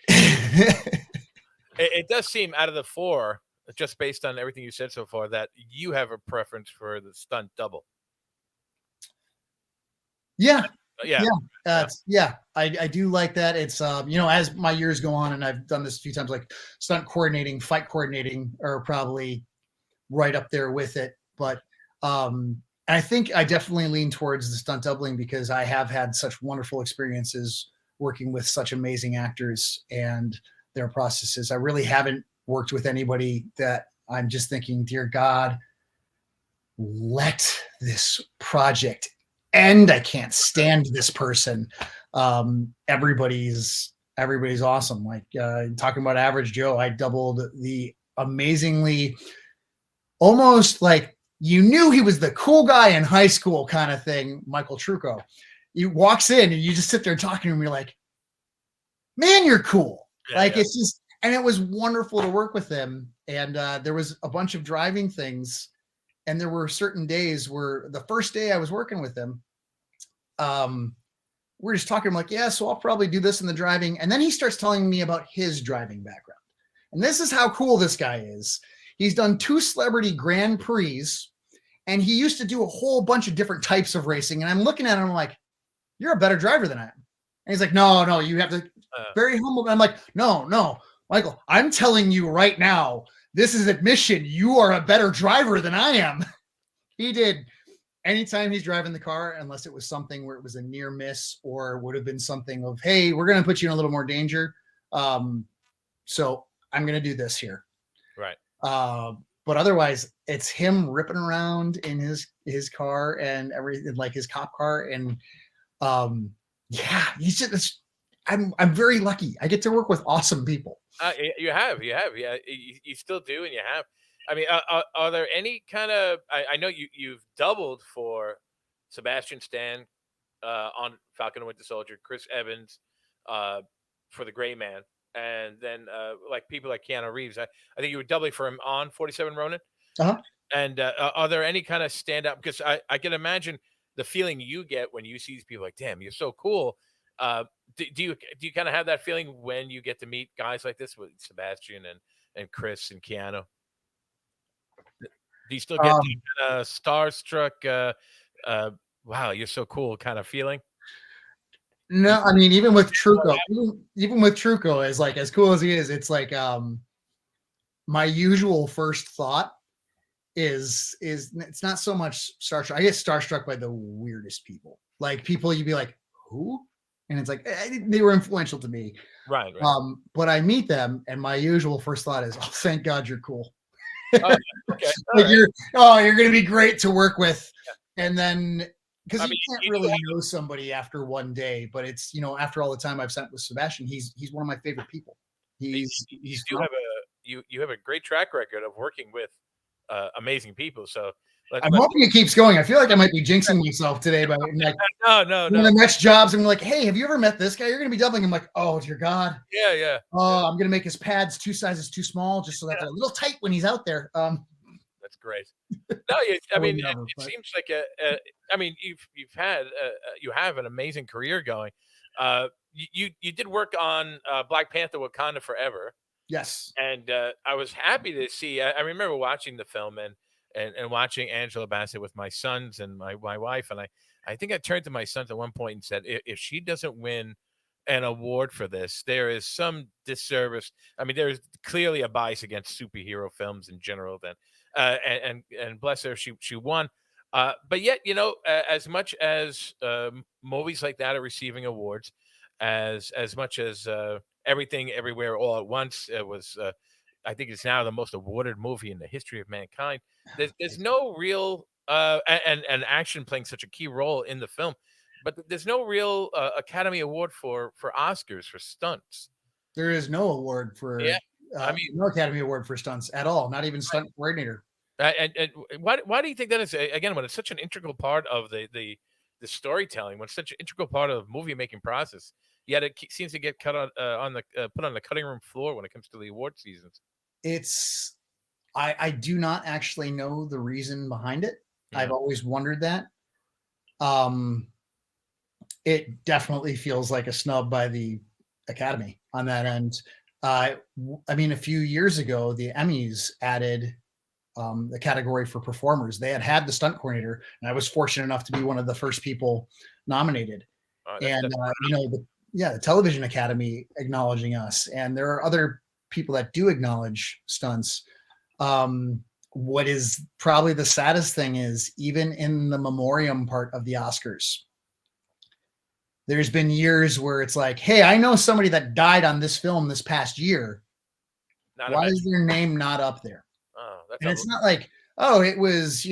It does seem out of the four, just based on everything you said so far, that you have a preference for the stunt double. Yeah. Yeah. I do like that. It's as my years go on, and I've done this a few times, like stunt coordinating, fight coordinating are probably right up there with it. But I think I definitely lean towards the stunt doubling because I have had such wonderful experiences working with such amazing actors and their processes. I really haven't worked with anybody that I'm just thinking, dear God, let this project end. I can't stand this person. Everybody's awesome. Like talking about Average Joe, I doubled the amazingly, almost like you knew he was the cool guy in high school kind of thing. Michael Trucco. He walks in and you just sit there talking to him. You're like, man, you're cool. It's just, and it was wonderful to work with him. And there was a bunch of driving things. And there were certain days where the first day I was working with him, we're just talking. I'm like, yeah, so I'll probably do this in the driving. And then he starts telling me about his driving background. And this is how cool this guy is. He's done 2 celebrity Grand Prix, and he used to do a whole bunch of different types of racing. And I'm looking at him like, you're a better driver than I am. And he's like, no, you have to very humble. And I'm like, no, Michael, I'm telling you right now, this is admission. You are a better driver than I am. He did. Anytime he's driving the car, unless it was something where it was a near miss or would have been something of, hey, we're going to put you in a little more danger. So I'm going to do this here. Right. But otherwise it's him ripping around in his car and everything, like his cop car. And he's just, I'm very lucky. I get to work with awesome people. You have. Yeah, you still do, and you have. I mean, are there any kind of? I know you've doubled for Sebastian Stan on Falcon and Winter Soldier, Chris Evans for the Gray Man, and then like people like Keanu Reeves. I think you were doubling for him on 47 Ronin. Uh-huh. And are there any kind of standout? Because I can imagine the feeling you get when you see these people like, damn, you're so cool. Do you kind of have that feeling when you get to meet guys like this with Sebastian and Chris and Keanu? Do you still get the kind of starstruck, wow, you're so cool kind of feeling? No, I mean, even with Trucco, is like, as cool as he is, it's like my usual first thought is it's not so much starstruck. I get starstruck by the weirdest people, like people you'd be like, who? And it's like, they were influential to me. Right. But I meet them, and my usual first thought is, oh, thank God you're cool. Okay. Like you're going to be great to work with. Yeah. And then, because you can't really know somebody after one day, but it's, after all the time I've spent with Sebastian, he's one of my favorite people. You have a great track record of working with amazing people. So Let I'm let's hoping it keeps going. I feel like I might be jinxing myself today by like no, no, one no. of the next jobs. I'm like, hey, have you ever met this guy? You're going to be doubling. I'm like, oh dear God. Yeah, yeah, yeah, Oh, I'm going to make his pads 2 sizes too small just so that yeah. they're a little tight when he's out there. That's great. No, I I would mean, never, it but seems like I mean, you've had you have an amazing career going. You did work on Black Panther: Wakanda Forever, yes, and I was happy to see. I remember watching the film and watching Angela Bassett with my sons and my wife, and I think I turned to my sons at one point and said, if she doesn't win an award for this, there is some disservice. I mean, there is clearly a bias against superhero films in general. Then, and bless her, she won. But yet, as much as movies like that are receiving awards, as much as Everything Everywhere All at Once was, I think it's now the most awarded movie in the history of mankind. There's no real and action playing such a key role in the film, but there's no real Academy Award for Oscars for stunts. there is no award Yeah, for I mean, no Academy Award for stunts at all. Not even stunt coordinator. and why do you think that is? Again, when it's such an integral part of the storytelling, when it's such an integral part of the movie making process, yet it seems to get cut on the put on the cutting room floor when it comes to the award seasons. It's I do not actually know the reason behind it. I've Yeah. always wondered that. Um, it definitely feels like a snub by the Academy on that end. I mean, a few years ago, the Emmys added the category for performers. They had the stunt coordinator, and I was fortunate enough to be one of the first people nominated. And That's the Television Academy acknowledging us, and there are other people that do acknowledge stunts. What is probably the saddest thing is even in the memoriam part of the Oscars, there's been years where it's like, hey, I know somebody that died on this film this past year. not a Why is mention. their name not up there? Oh, that's And it's not like, oh, it was,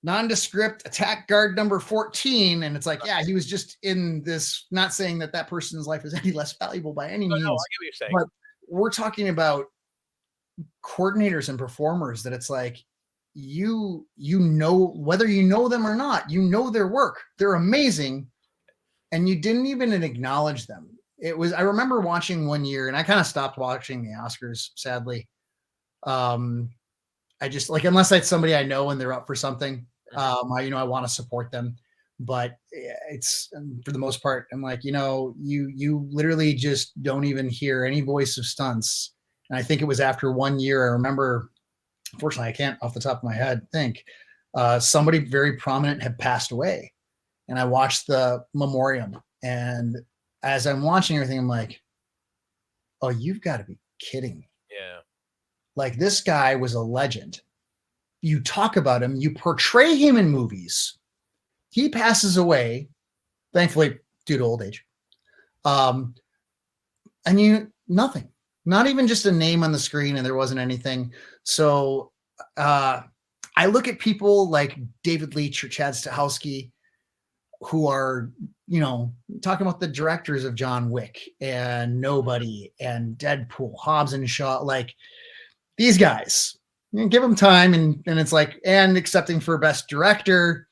nondescript attack guard number 14. And it's like, yeah, he was just in this, not saying that that person's life is any less valuable by any no, I means, get what you're saying. but we're talking about coordinators and performers that it's like, whether you know them or not, their work. They're amazing. And you didn't even acknowledge them. I remember watching one year, and I kind of stopped watching the Oscars, sadly. I just like, unless it's somebody I know and they're up for something, I want to support them. But it's for the most part, I'm like, you literally just don't even hear any voice of stunts. And I think it was after one year. I remember, unfortunately, I can't off the top of my head think somebody very prominent had passed away, and I watched the memoriam. And as I'm watching everything, I'm like, oh, you've got to be kidding me! Yeah. Like, this guy was a legend. You talk about him, you portray him in movies. He passes away, thankfully, due to old age. And nothing, not even just a name on the screen, and there wasn't anything. So I look at people like David Leitch or Chad Stahelski, who are, talking about the directors of John Wick and Nobody and Deadpool, Hobbs and Shaw, like these guys. Give them time, and it's like, and accepting for best director,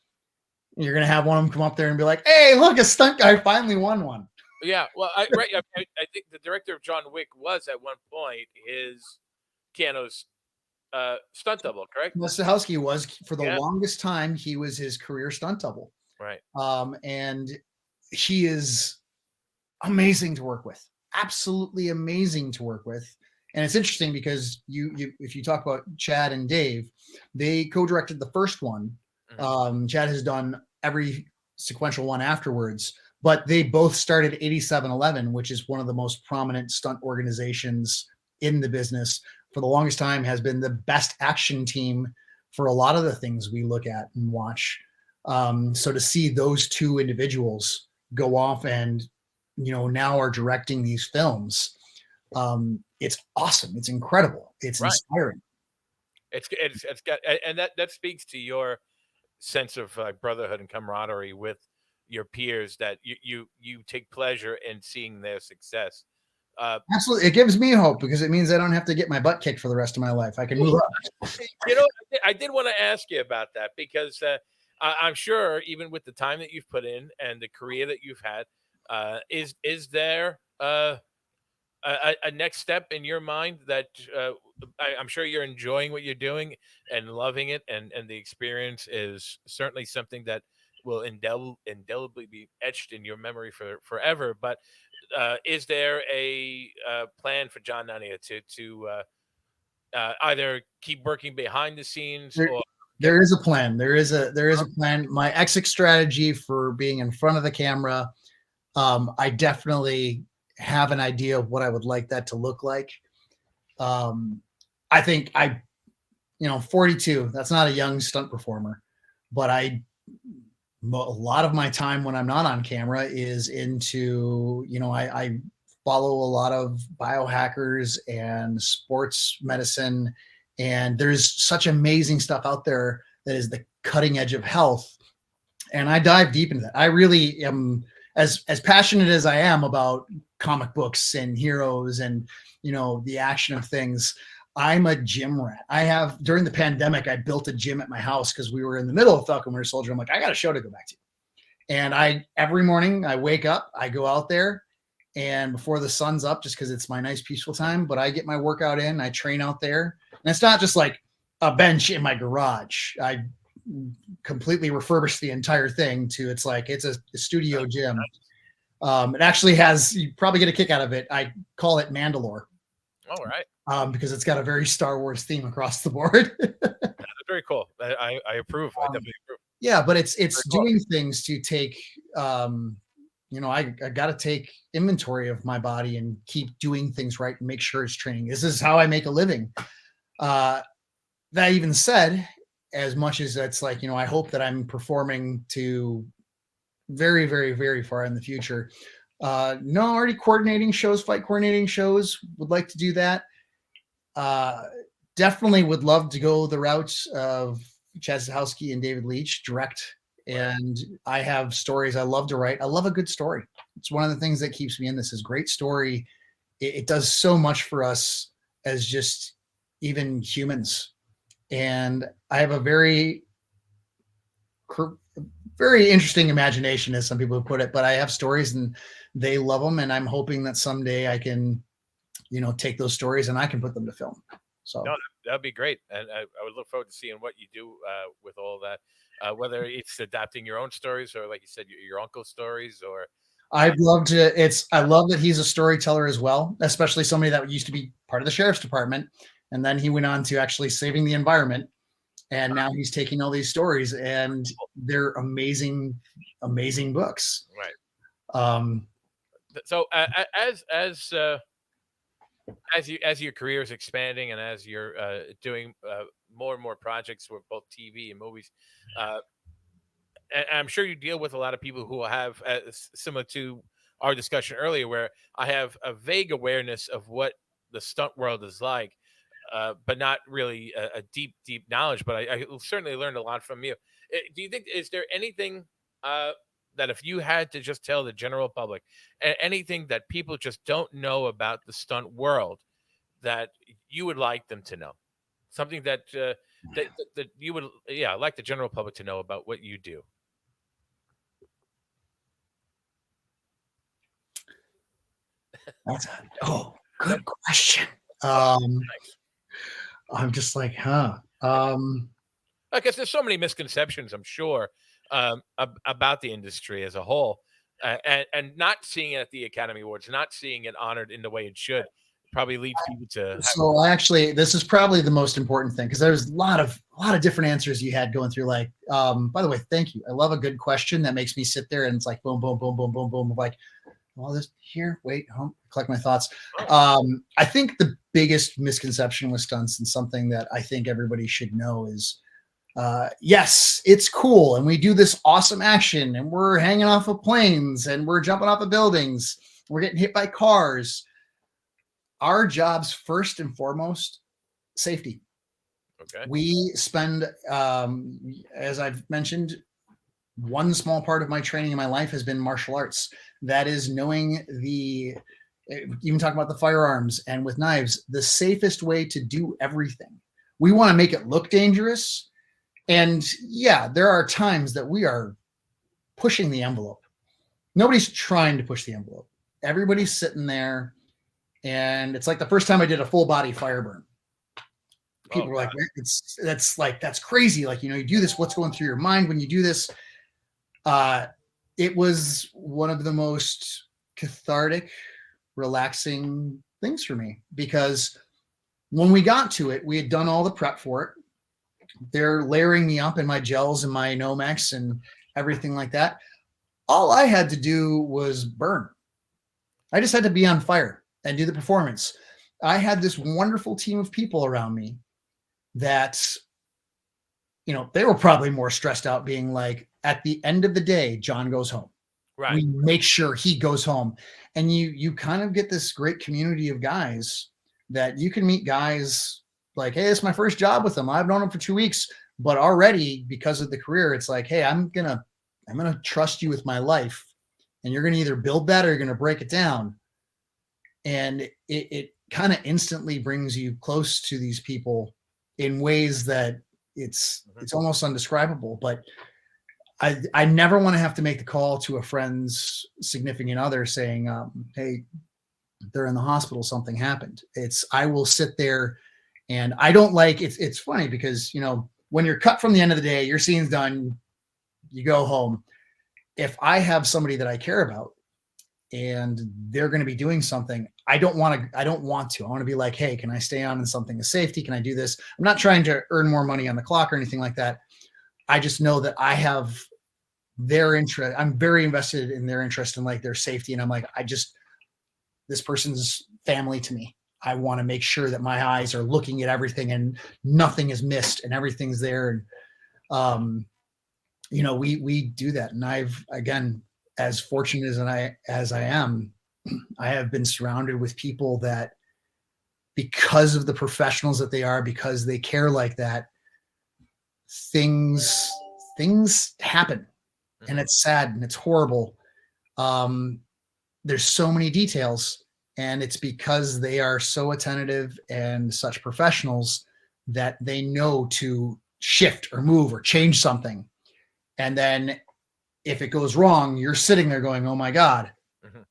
you're gonna have one of them come up there and be like, "Hey, look, a stunt guy finally won one." Yeah, well, right. I think the director of John Wick was at one point his Keanu's stunt double, correct? Stahelski was for the Yeah, longest time. He was his career stunt double, right. and he is amazing to work with. Absolutely amazing to work with. And it's interesting because if you talk about Chad and Dave, they co-directed the first one. Chad has done every sequential one afterwards, but they both started 8711, which is one of the most prominent stunt organizations in the business. For the longest time, has been the best action team for a lot of the things we look at and watch. So to see those two individuals go off and now are directing these films, it's awesome. It's incredible. It's Right. inspiring. It's got, and that speaks to your sense of brotherhood and camaraderie with your peers, that you take pleasure in seeing their success. Absolutely. It gives me hope because it means I don't have to get my butt kicked for the rest of my life. I can move up. You know, I did want to ask you about that because I'm sure even with the time that you've put in and the career that you've had, is there a next step in your mind that I'm sure you're enjoying what you're doing and loving it, and the experience is certainly something that will indelibly be etched in your memory for forever. But is there a plan for John Nania to either keep working behind the scenes There, or get there is a plan. There is a plan. My exit strategy for being in front of the camera, I definitely have an idea of what I would like that to look like. Um, I think 42, that's not a young stunt performer, but a lot of my time when I'm not on camera is into, I follow a lot of biohackers and sports medicine. And there's such amazing stuff out there that is the cutting edge of health. And I dive deep into that. I really am as passionate as I am about comic books and heroes and the action of things. I'm a gym rat. I have during the pandemic, I built a gym at my house because we were in the middle of Falcon Winter Soldier. I'm like, I got a show to go back to. And I every morning I wake up, I go out there, and before the sun's up, just because it's my nice peaceful time, but I get my workout in, I train out there. And it's not just like a bench in my garage. I completely refurbished the entire thing to it's a studio gym. It actually has, you probably get a kick out of it. I call it Mandalore. all right. Because it's got a very Star Wars theme across the board. That's very cool. I approve. I definitely approve. Yeah, but it's Very cool. doing things to take I got to take inventory of my body and keep doing things right and make sure it's training. This is how I make a living. That even said, as much as that's like, I hope that I'm performing to very, very, very far in the future. No, already coordinating shows, fight coordinating shows, would like to do that. Definitely would love to go the route of Chaz Zahowski and David Leitch direct. And I have stories I love to write. I love a good story. It's one of the things that keeps me in this is great story. It does so much for us as just even humans. And I have a very, very interesting imagination, as some people put it, but I have stories and they love them. And I'm hoping that someday I can, take those stories and I can put them to film. So No, that'd be great, and I would look forward to seeing what you do with all that. Whether it's adapting your own stories or, like you said, your uncle's stories, or I'd love to. I love that he's a storyteller as well, especially somebody that used to be part of the sheriff's department. And then he went on to actually saving the environment. And now he's taking all these stories and they're amazing, amazing books. right. Um, So as your career is expanding and as you're doing more and more projects with both TV and movies, uh, and I'm sure you deal with a lot of people who have similar to our discussion earlier, where I have a vague awareness of what the stunt world is like, but not really a deep knowledge. But I certainly learned a lot from you. Do you think is there anything uh, that if you had to just tell the general public, anything that people just don't know about the stunt world that you would like them to know? Something that you would, yeah, like the general public to know about what you do. that's good Yep. question. Oh, Um, thanks. I'm just like, huh. I guess there's so many misconceptions, I'm sure, about the industry as a whole, and not seeing it at the Academy Awards, not seeing it honored in the way it should, probably leads people to have. So actually, this is probably the most important thing because there's a lot of different answers you had going through. Like, by the way, thank you. I love a good question that makes me sit there and it's like boom, boom, boom, boom, boom, boom. Like, all this here. Wait, collect my thoughts. I think the biggest misconception with stunts and something that I think everybody should know is, yes, it's cool and we do this awesome action and we're hanging off of planes and we're jumping off of buildings. We're getting hit by cars. Our jobs first and foremost, safety. Okay. We spend, as I've mentioned, one small part of my training in my life has been martial arts. That is knowing the even talking about the firearms and with knives, the safest way to do everything. We want to make it look dangerous. And yeah, there are times that we are pushing the envelope. Nobody's trying to push the envelope. Everybody's sitting there, and it's like the first time I did a full body fire burn. Oh People were like, God. that's crazy. Like, you do this, what's going through your mind when you do this? Uh, it was one of the most cathartic, relaxing things for me, because when we got to it, we had done all the prep for it. They're layering me up in my gels and my Nomex and everything like that. All I had to do was burn. I just had to be on fire and do the performance. I had this wonderful team of people around me that, they were probably more stressed out, being like, at the end of the day, John goes home. Right. We make sure he goes home. And you kind of get this great community of guys that you can meet, guys like, hey, it's my first job with him. I've known him for 2 weeks, but already, because of the career, it's like, hey, I'm gonna trust you with my life, and you're gonna either build that or you're gonna break it down. And it kind of instantly brings you close to these people in ways that it's Mhm. it's almost undescribable. But I never want to have to make the call to a friend's significant other saying, hey, they're in the hospital, something happened. I will sit there, and I don't like it's funny because, when you're cut from the end of the day, your scene's done, you go home. If I have somebody that I care about and they're going to be doing something, I don't want to. I want to be like, hey, can I stay on in something of safety? Can I do this? I'm not trying to earn more money on the clock or anything like that. I just know that I have their interest. I'm very invested in their interest and like their safety. And I'm like, this person's family to me. I want to make sure that my eyes are looking at everything and nothing is missed and everything's there. And, we do that. And I've, again, as fortunate as I am, I have been surrounded with people that, because of the professionals that they are, because they care like that, things things happen, and Mhm. it's sad and it's horrible. Um, there's so many details, and it's because they are so attentive and such professionals that they know to shift or move or change something. And then if it goes wrong, you're sitting there going, oh my God. Mhm.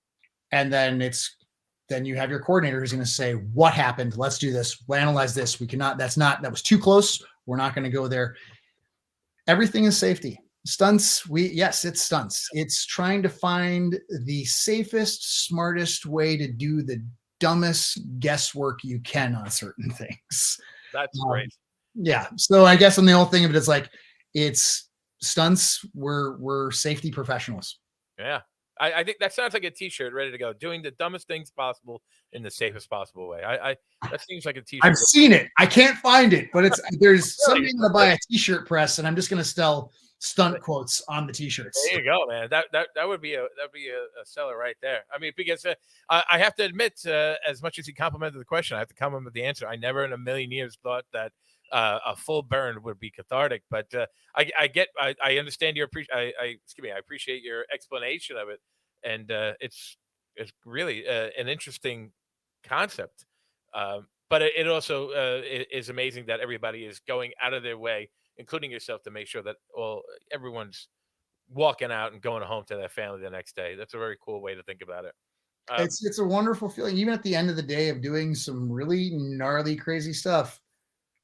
And then you have your coordinator who's going to say, what happened? Let's do this. We'll analyze this. We cannot, that was too close. We're not going to go there. Everything is safety. Stunts, yes, it's stunts. It's trying to find the safest, smartest way to do the dumbest guesswork you can on certain things. That's Um, great. yeah. So I guess on the whole thing of it, it's like, it's stunts. We're safety professionals. Yeah. I think that sounds like a T-shirt ready to go. Doing the dumbest things possible in the safest possible way. I that seems like a I've T-shirt. seen it. I can't find it, but there's Really? someday I'm gonna buy a t-shirt press, and I'm just gonna sell stunt quotes on the t-shirts. There you go, man. That would be a seller right there. I mean, because I have to admit, as much as he complimented the question, I have to compliment the answer. I never in a million years thought that a full burn would be cathartic, but I understand your excuse me, I appreciate your explanation of it, and it's really an interesting concept. But it also is amazing that everybody is going out of their way, including yourself, to make sure that everyone's walking out and going home to their family the next day. That's a very cool way to think about it. Um, It's a wonderful feeling, even at the end of the day of doing some really gnarly, crazy stuff.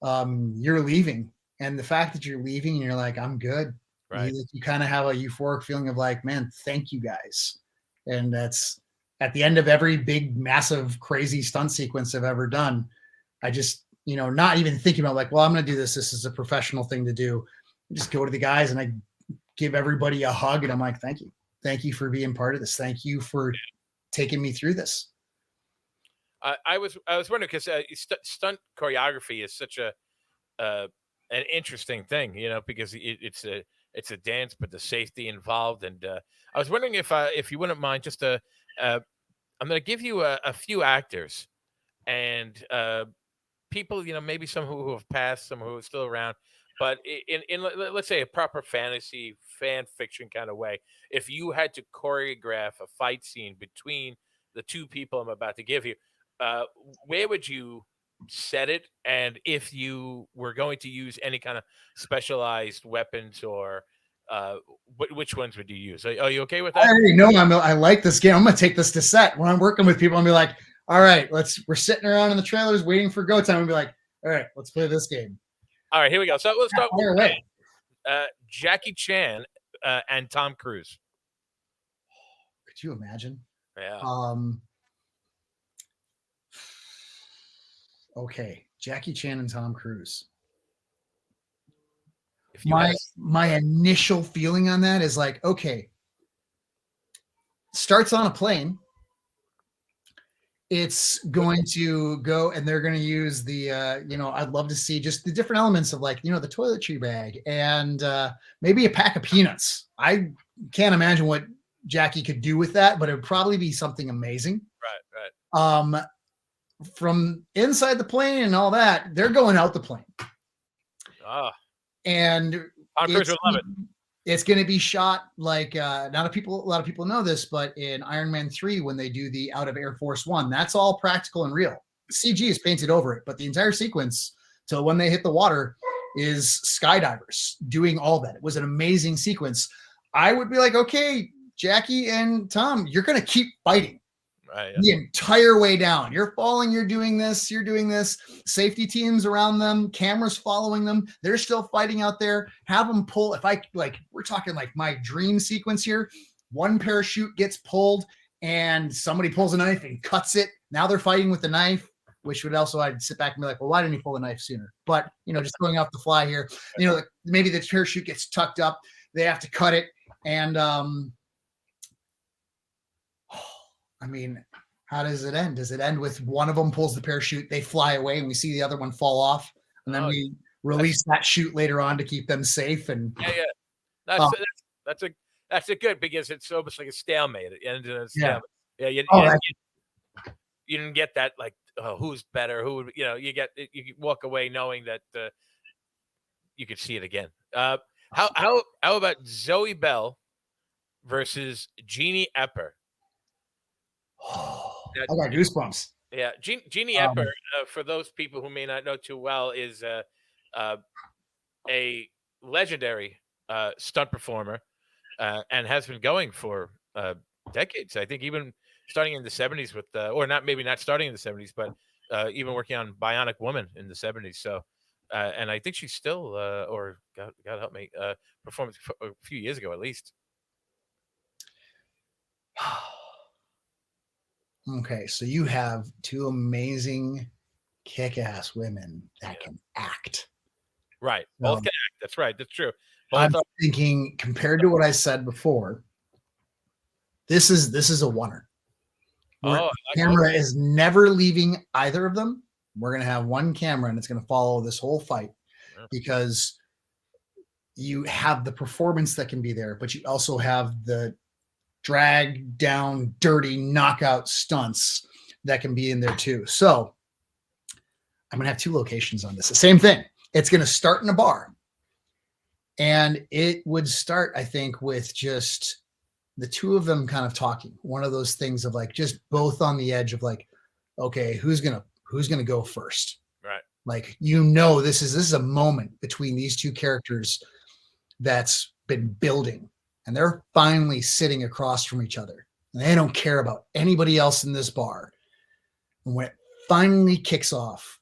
You're leaving, and the fact that you're leaving and you're like, I'm good. right. You kind of have a euphoric feeling of like, man, thank you guys. And that's at the end of every big, massive, crazy stunt sequence I've ever done. I just, not even thinking about like, well, I'm going to do this. This is a professional thing to do. I just go to the guys and I give everybody a hug, and I'm like, thank you. Thank you for being part of this. Thank you for taking me through this. I was wondering because stunt choreography is such a uh, an interesting thing, because it's a dance, but the safety involved. And I was wondering if you wouldn't mind just uh, I'm going to give you a few actors and people, maybe some who have passed, some who are still around, but let's say a proper fantasy fan fiction kind of way, if you had to choreograph a fight scene between the two people I'm about to give you, uh, where would you set it? And if you were going to use any kind of specialized weapons, or which ones would you use? Are you okay with I that? already know I like this game. I'm gonna take this to set when I'm working with people. I'm gonna be like, all right, we're sitting around in the trailers waiting for go time. And be like, all right, let's play this game. All right, here we go. So let's start with Fire away. Jackie Chan and Tom Cruise. Could you imagine? Yeah. Um, okay, Jackie Chan and Tom Cruise. If you had My initial feeling on that is like, okay, starts on a plane. It's going to go and they're going to use the I'd love to see just the different elements of like, the toiletry bag and maybe a pack of peanuts. I can't imagine what Jackie could do with that, but it would probably be something amazing. right. From inside the plane and all that, they're going out the plane. Ah, And Tom Cruise would love it. it's going to be shot like not a lot of people know this, but in Iron Man 3, when they do the out of Air Force One, that's all practical and real. CG is painted over it, but the entire sequence till when they hit the water is skydivers doing all that. It was an amazing sequence. I would be like, okay, Jackie and Tom, you're going to keep fighting. Right, The entire way down. You're falling, you're doing this, safety teams around them, cameras following them. They're still fighting out there. Have them pull. We're talking like my dream sequence here. One parachute gets pulled and somebody pulls a knife and cuts it. Now they're fighting with the knife, which would also, I'd sit back and be like, well, why didn't he pull the knife sooner? But, just going off the fly here, maybe the parachute gets tucked up. They have to cut it. And, how does it end? Does it end with one of them pulls the parachute, they fly away, and we see the other one fall off, and then we release that chute later on to keep them safe? And that's a good, because it's almost like a stalemate. It ended in a stalemate. Yeah, you didn't get that, like, who's better, who would, you walk away knowing that you could see it again. How about Zoe Bell versus Jeannie Epper? I got goosebumps. Yeah, Jeannie Epper, for those people who may not know too well, is a legendary stunt performer, and has been going for decades. I think even starting in the 70s with, or maybe not starting in the 70s, but even working on Bionic Woman in the 70s. So, and I think she's still, or God help me, performed a few years ago at least. Okay, so you have two amazing kick-ass women that can act. Right. Both can act. That's right. That's true. I'm thinking, compared to what I said before, this is a oneer. The camera is never leaving either of them. We're going to have one camera and it's going to follow this whole fight, because you have the performance that can be there, but you also have the drag down, dirty knockout stunts that can be in there too. So I'm going to have two locations on this. The same thing. It's going to start in a bar. And it would start, I think, with just the two of them kind of talking. One of those things of like just both on the edge of like, okay, who's gonna go first? Right. Like, this is a moment between these two characters that's been building, and they're finally sitting across from each other. And they don't care about anybody else in this bar. And when it finally kicks off,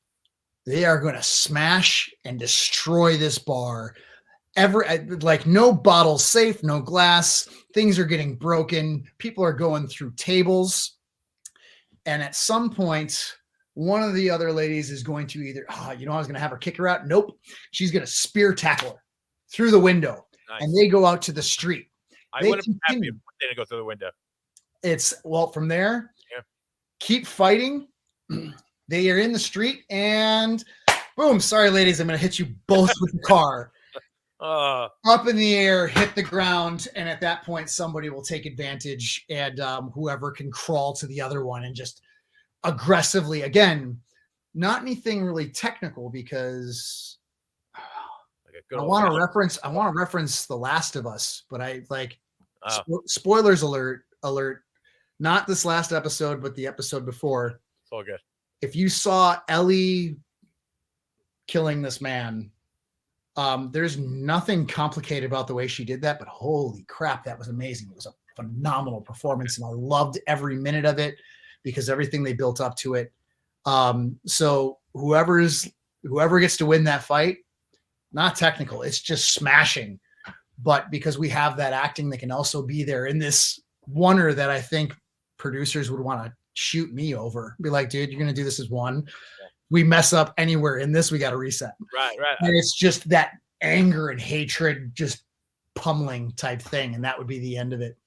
they are going to smash and destroy this bar. No bottles safe, no glass. Things are getting broken. People are going through tables. And at some point, one of the other ladies is going to either, I was going to have her kick her out. Nope. She's going to spear tackle her through the window. Nice. And they go out to the street. I wouldn't be happy if they didn't go through the window. From there, keep fighting. They are in the street and boom. Sorry, ladies. I'm going to hit you both with the car. Up in the air, hit the ground, and at that point, somebody will take advantage, and whoever can crawl to the other one and just aggressively, again, not anything really technical, because I want to reference The Last of Us, but spoilers alert. not this last episode, but the episode before. It's all good. If you saw Ellie killing this man, there's nothing complicated about the way she did that, but holy crap, that was amazing. It was a phenomenal performance, and I loved every minute of it because everything they built up to it. So whoever gets to win that fight, not technical, it's just smashing. But because we have that acting that can also be there in this oneer that I think producers would want to shoot me over, be like, dude, you're gonna do this as one. Yeah. We mess up anywhere in this, we got to reset. Right. And it's just that anger and hatred, just pummeling type thing, and that would be the end of it.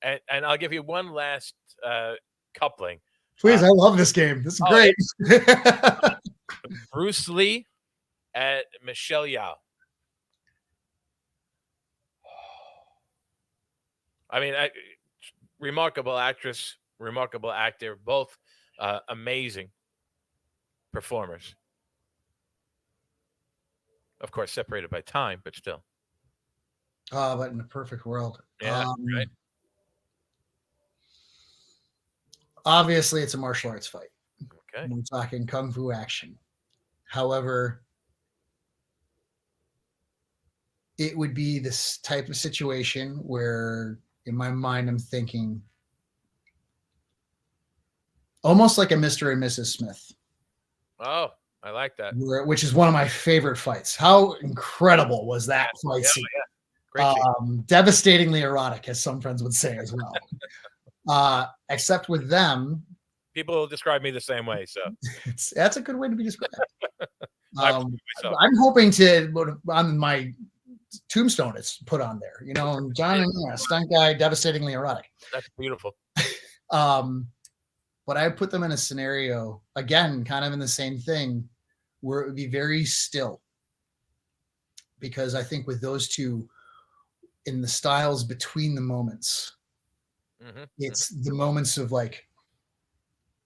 And I'll give you one last coupling. Please, I love this game. This is great. Bruce Lee and Michelle Yeoh. I mean, remarkable actress, remarkable actor, both amazing performers. Of course, separated by time, but still. But in a perfect world. Yeah, right. Obviously, it's a martial arts fight. Okay. We're talking kung fu action. However, it would be this type of situation where, in my mind, I'm thinking almost like a Mr. and Mrs. Smith. Oh, I like that. Which is one of my favorite fights. How incredible was that fight scene? Yeah. Great scene. Devastatingly erotic, as some friends would say as well. Except with them, people describe me the same way. So that's a good way to be described. I'm hoping to, on my tombstone, it's put on there. You know, John and Nania, stunt guy, devastatingly erotic. That's beautiful. But I put them in a scenario, again, kind of in the same thing, where it would be very still. Because I think with those two, in the styles between the moments, it's the moments of like,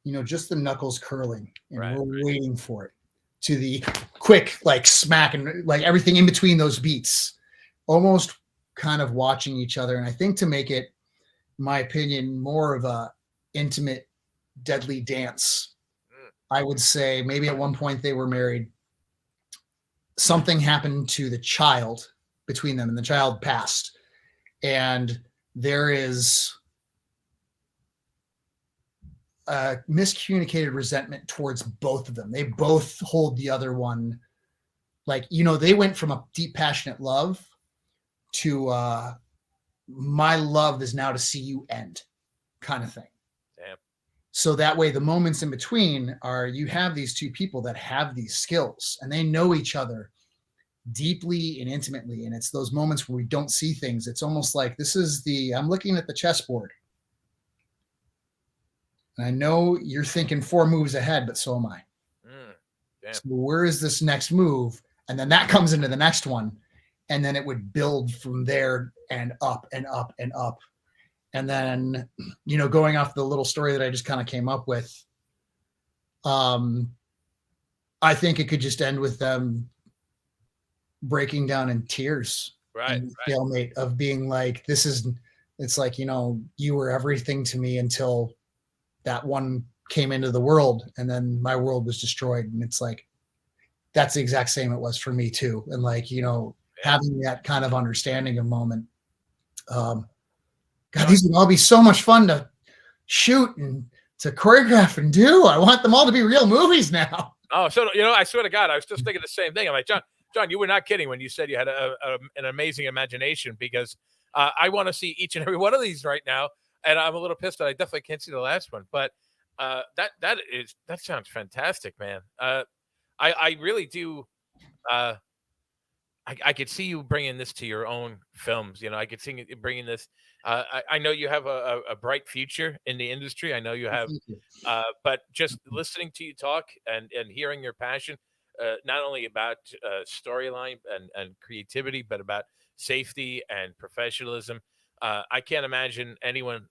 you know, just the knuckles curling and we're waiting for it, to the quick like smack and like everything in between those beats, almost kind of watching each other. And I think to make it, in my opinion, more of a intimate, deadly dance, I would say maybe at one point they were married. Something happened to the child between them, and the child passed. And there is a miscommunicated resentment towards both of them. They both hold the other one, like, you know, they went from a deep, passionate love to my love is now to see you end, kind of thing. Damn. So that way, the moments in between are, you have these two people that have these skills and they know each other deeply and intimately. And it's those moments where we don't see things. It's almost like I'm looking at the chessboard. And I know you're thinking 4 moves ahead, but so am I. So where is this next move? And then that comes into the next one. And then it would build from there and up and up and up. And then, you know, going off the little story that I just kind of came up with, I think it could just end with them breaking down in tears. Right. Stalemate of being like, it's like, you know, you were everything to me until that one came into the world, and then my world was destroyed. And it's like, that's the exact same it was for me too. And like, you know, having that kind of understanding of moment. God, these would all be so much fun to shoot and to choreograph and do. I want them all to be real movies now. Oh, so, you know, I swear to God, I was just thinking the same thing. I'm like, John, you were not kidding when you said you had an amazing imagination, because I want to see each and every one of these right now. And I'm a little pissed that I definitely can't see the last one, but that sounds fantastic, man. I really do. I could see you bringing this to your own films. You know, I could see you bringing this. I know you have a bright future in the industry. I know you have, but just listening to you talk and hearing your passion, not only about storyline and creativity, but about safety and professionalism. I can't imagine anyone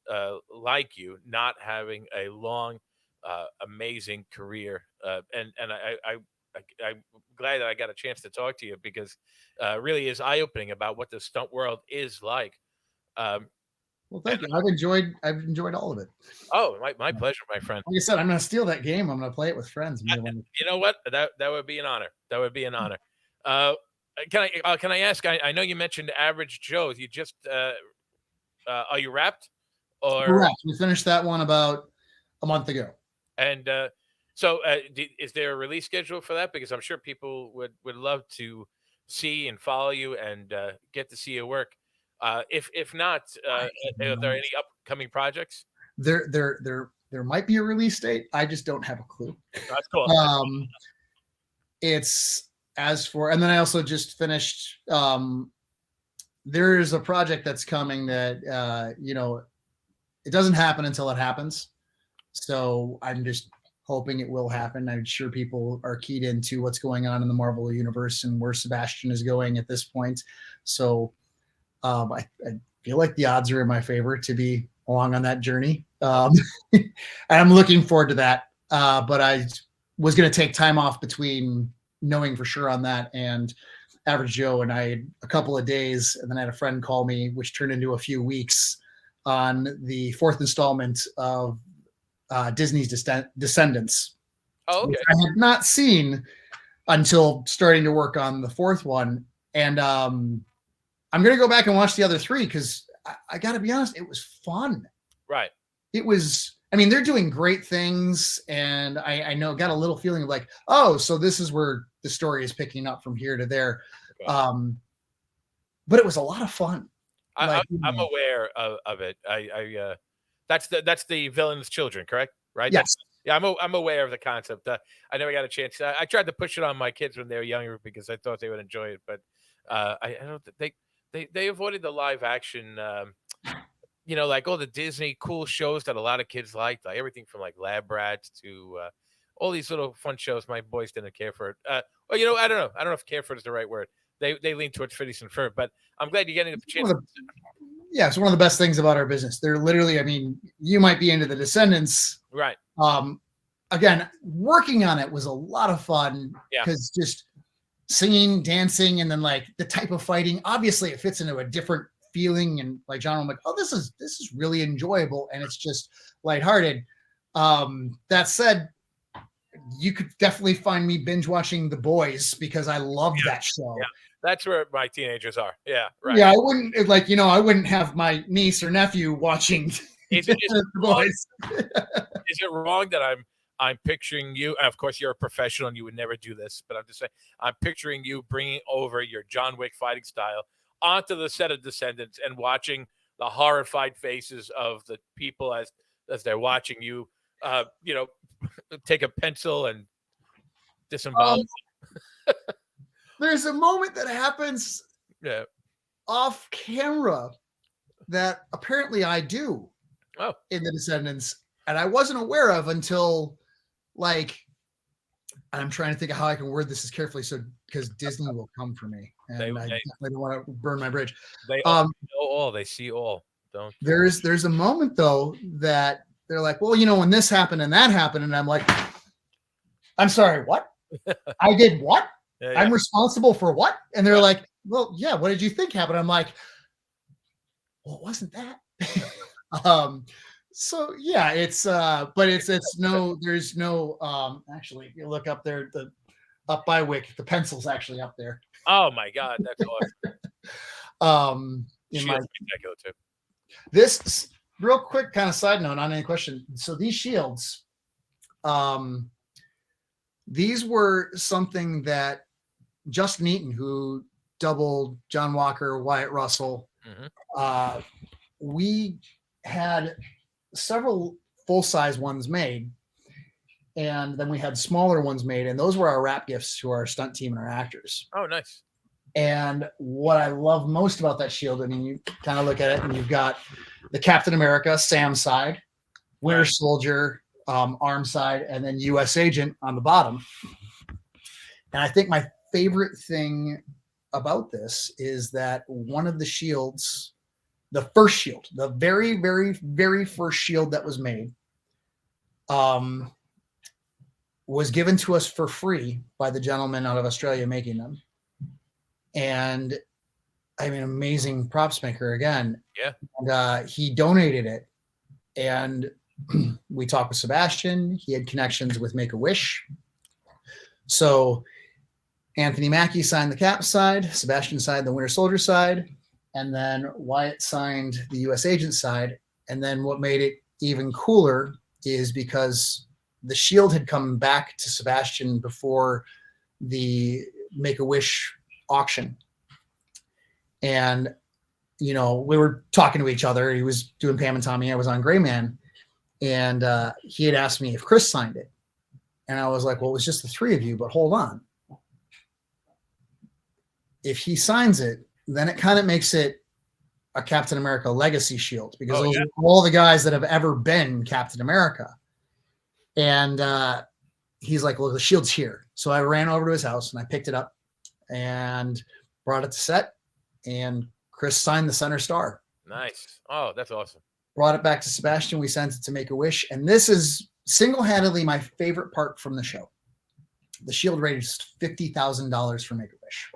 like you not having a long, amazing career. I'm glad that I got a chance to talk to you, because really is eye-opening about what the stunt world is like. Well, And thank you. I've enjoyed all of it. oh, my pleasure, my friend. Like I said, I'm gonna steal that game. I'm gonna play it with friends. I, you know what? That would be an honor. That would be an honor. Uh, can I ask? I know you mentioned Average Joe. You just are you wrapped or Correct. We finished that one about a month ago. and so is there a release schedule for that? Because I'm sure people would love to see and follow you and get to see your work. If not, I are there don't any upcoming projects? there might be a release date. I just don't have a clue. That's cool. Um, it's as for, and then I also just finished. There's a project that's coming that it doesn't happen until it happens. So I'm just hoping it will happen. I'm sure people are keyed into what's going on in the Marvel universe and where Sebastian is going at this point. So I feel like the odds are in my favor to be along on that journey. I'm looking forward to that. But I was going to take time off between knowing for sure on that and Average Joe, and I had a couple of days, and then I had a friend call me, which turned into a few weeks on the fourth installment of Disney's Descendants, Oh, which okay. I had not seen until starting to work on the fourth one. And I'm going to go back and watch the other three because I got to be honest, it was fun. Right. It was, I mean, they're doing great things. And I know, got a little feeling of like, oh, so this is where the story is picking up from here to there. Okay. But it was a lot of fun. Like, I'm aware of it. That's the villain's children, correct? Right. yes. Yeah, I'm aware of the concept. I never got a chance. I tried to push it on my kids when they were younger because I thought they would enjoy it, but I don't. They avoided the live action. Like all the Disney cool shows that a lot of kids liked, like everything from like Lab Rats to all these little fun shows. My boys didn't care for it. Well, I don't know. I don't know if care for it is the right word. They lean towards Phineas and Ferb, but I'm glad you're getting the chance. Yeah, it's one of the best things about our business. They're literally, I mean, you might be into the Descendants. Right. Again, working on it was a lot of fun because just singing, dancing, and then like the type of fighting, obviously it fits into a different feeling and like genre. I'm like, oh, this is really enjoyable and it's just lighthearted. That said, you could definitely find me binge watching The Boys because I love that show. Yeah. That's where my teenagers are. Yeah, right. Yeah, I wouldn't I wouldn't have my niece or nephew watching The Boys. Is it wrong that I'm picturing you? And of course, you're a professional and you would never do this, but I'm just saying I'm picturing you bringing over your John Wick fighting style onto the set of Descendants and watching the horrified faces of the people as they're watching you. Take a pencil and disembowel. There's a moment that happens off camera that apparently I do in the Descendants, and I wasn't aware of until like I'm trying to think of how I can word this as carefully so because Disney will come for me, and I definitely don't want to burn my bridge. They know all, they see all. Don't. There's a moment though that they're like, well, when this happened and that happened, and I'm like, I'm sorry, what? I did what? Yeah. I'm responsible for what? And they're like, well, yeah, what did you think happened? I'm like, well, it wasn't that. So yeah, it's but there's no actually if you look up there, up by Wick, the pencil's actually up there. Oh my god, that's awesome. Spectacular too. This real quick kind of side note on any question. So these shields, these were something that Justin Eaton, who doubled John Walker, Wyatt Russell, we had several full-size ones made, and then we had smaller ones made, and those were our wrap gifts to our stunt team and our actors. Oh, nice. And what I love most about that shield, I mean, you kind of look at it and you've got the Captain America, Sam side, Winter Soldier, arm side, and then U.S. Agent on the bottom. And I think my favorite thing about this is that one of the shields, the first shield, the very, very, very first shield that was made, was given to us for free by the gentleman out of Australia making them. And I'm an amazing props maker again. Yeah. And he donated it. And we talked with Sebastian. He had connections with Make-A-Wish. So Anthony Mackie signed the Cap side, Sebastian signed the Winter Soldier side, and then Wyatt signed the US Agent side. And then what made it even cooler is because the Shield had come back to Sebastian before the Make-A-Wish auction. And, you know, we were talking to each other. He was doing Pam and Tommy. I was on Gray Man. And he had asked me if Chris signed it. And I was like, well, it was just the three of you, but hold on. If he signs it, then it kind of makes it a Captain America legacy shield, because those are all the guys that have ever been Captain America. And he's like, well, the shield's here. So I ran over to his house and I picked it up and brought it to set. And Chris signed the center star. Nice. Oh, that's awesome. Brought it back to Sebastian. We sent it to Make-A-Wish. And this is single-handedly my favorite part from the show. The Shield raised $50,000 for Make-A-Wish.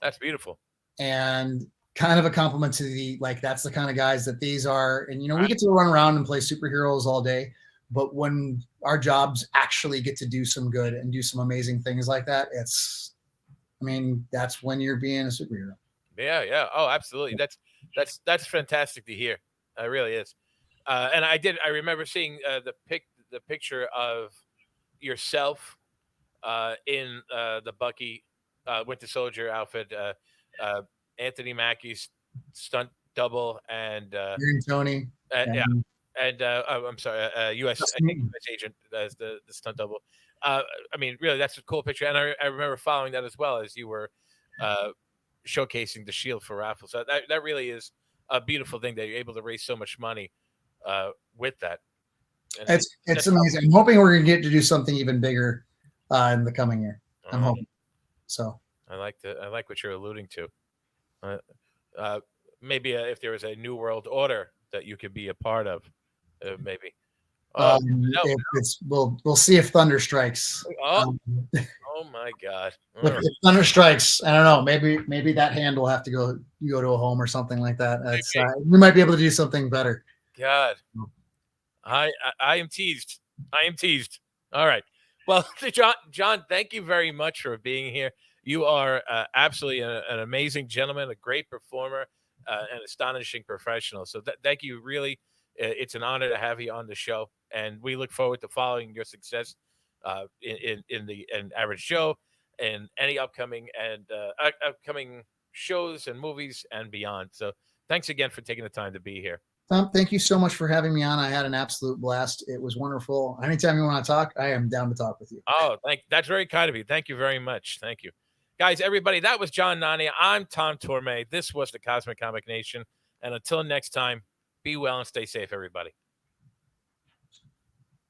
That's beautiful. And kind of a compliment to the, like, that's the kind of guys that these are. And, you know, we get to run around and play superheroes all day. But when our jobs actually get to do some good and do some amazing things like that, it's, I mean, that's when you're being a superhero. Yeah, yeah. Oh, absolutely. That's fantastic to hear. It really is. And I remember seeing the picture of yourself in the Bucky Winter Soldier outfit, Anthony Mackie's stunt double, and Tony. yeah, and I'm sorry, U.S. I think U.S. agent as the stunt double. I mean, really, that's a cool picture, and I remember following that as well as you were showcasing the Shield for raffle. So that really is a beautiful thing that you're able to raise so much money with that. And it's amazing. I'm hoping we're going to get to do something even bigger in the coming year. I'm hoping. So I like what you're alluding to. Maybe if there was a new world order that you could be a part of, maybe. We'll see if Thunder strikes. Oh my God! If Thunder strikes, I don't know. Maybe that hand will have to go to a home or something like that. We might be able to do something better. God, I am teased. I am teased. All right. Well, John, thank you very much for being here. You are absolutely an amazing gentleman, a great performer, an astonishing professional. So thank you. Really, it's an honor to have you on the show, and we look forward to following your success in the Average Show and any upcoming shows and movies and beyond. So thanks again for taking the time to be here. Tom, thank you so much for having me on. I had an absolute blast. It was wonderful. Anytime you want to talk, I am down to talk with you. Oh, that's very kind of you. Thank you very much. Thank you. Guys, everybody, that was John Nania. I'm Tom Torme. This was the Cosmic Comic Nation. And until next time, be well and stay safe, everybody.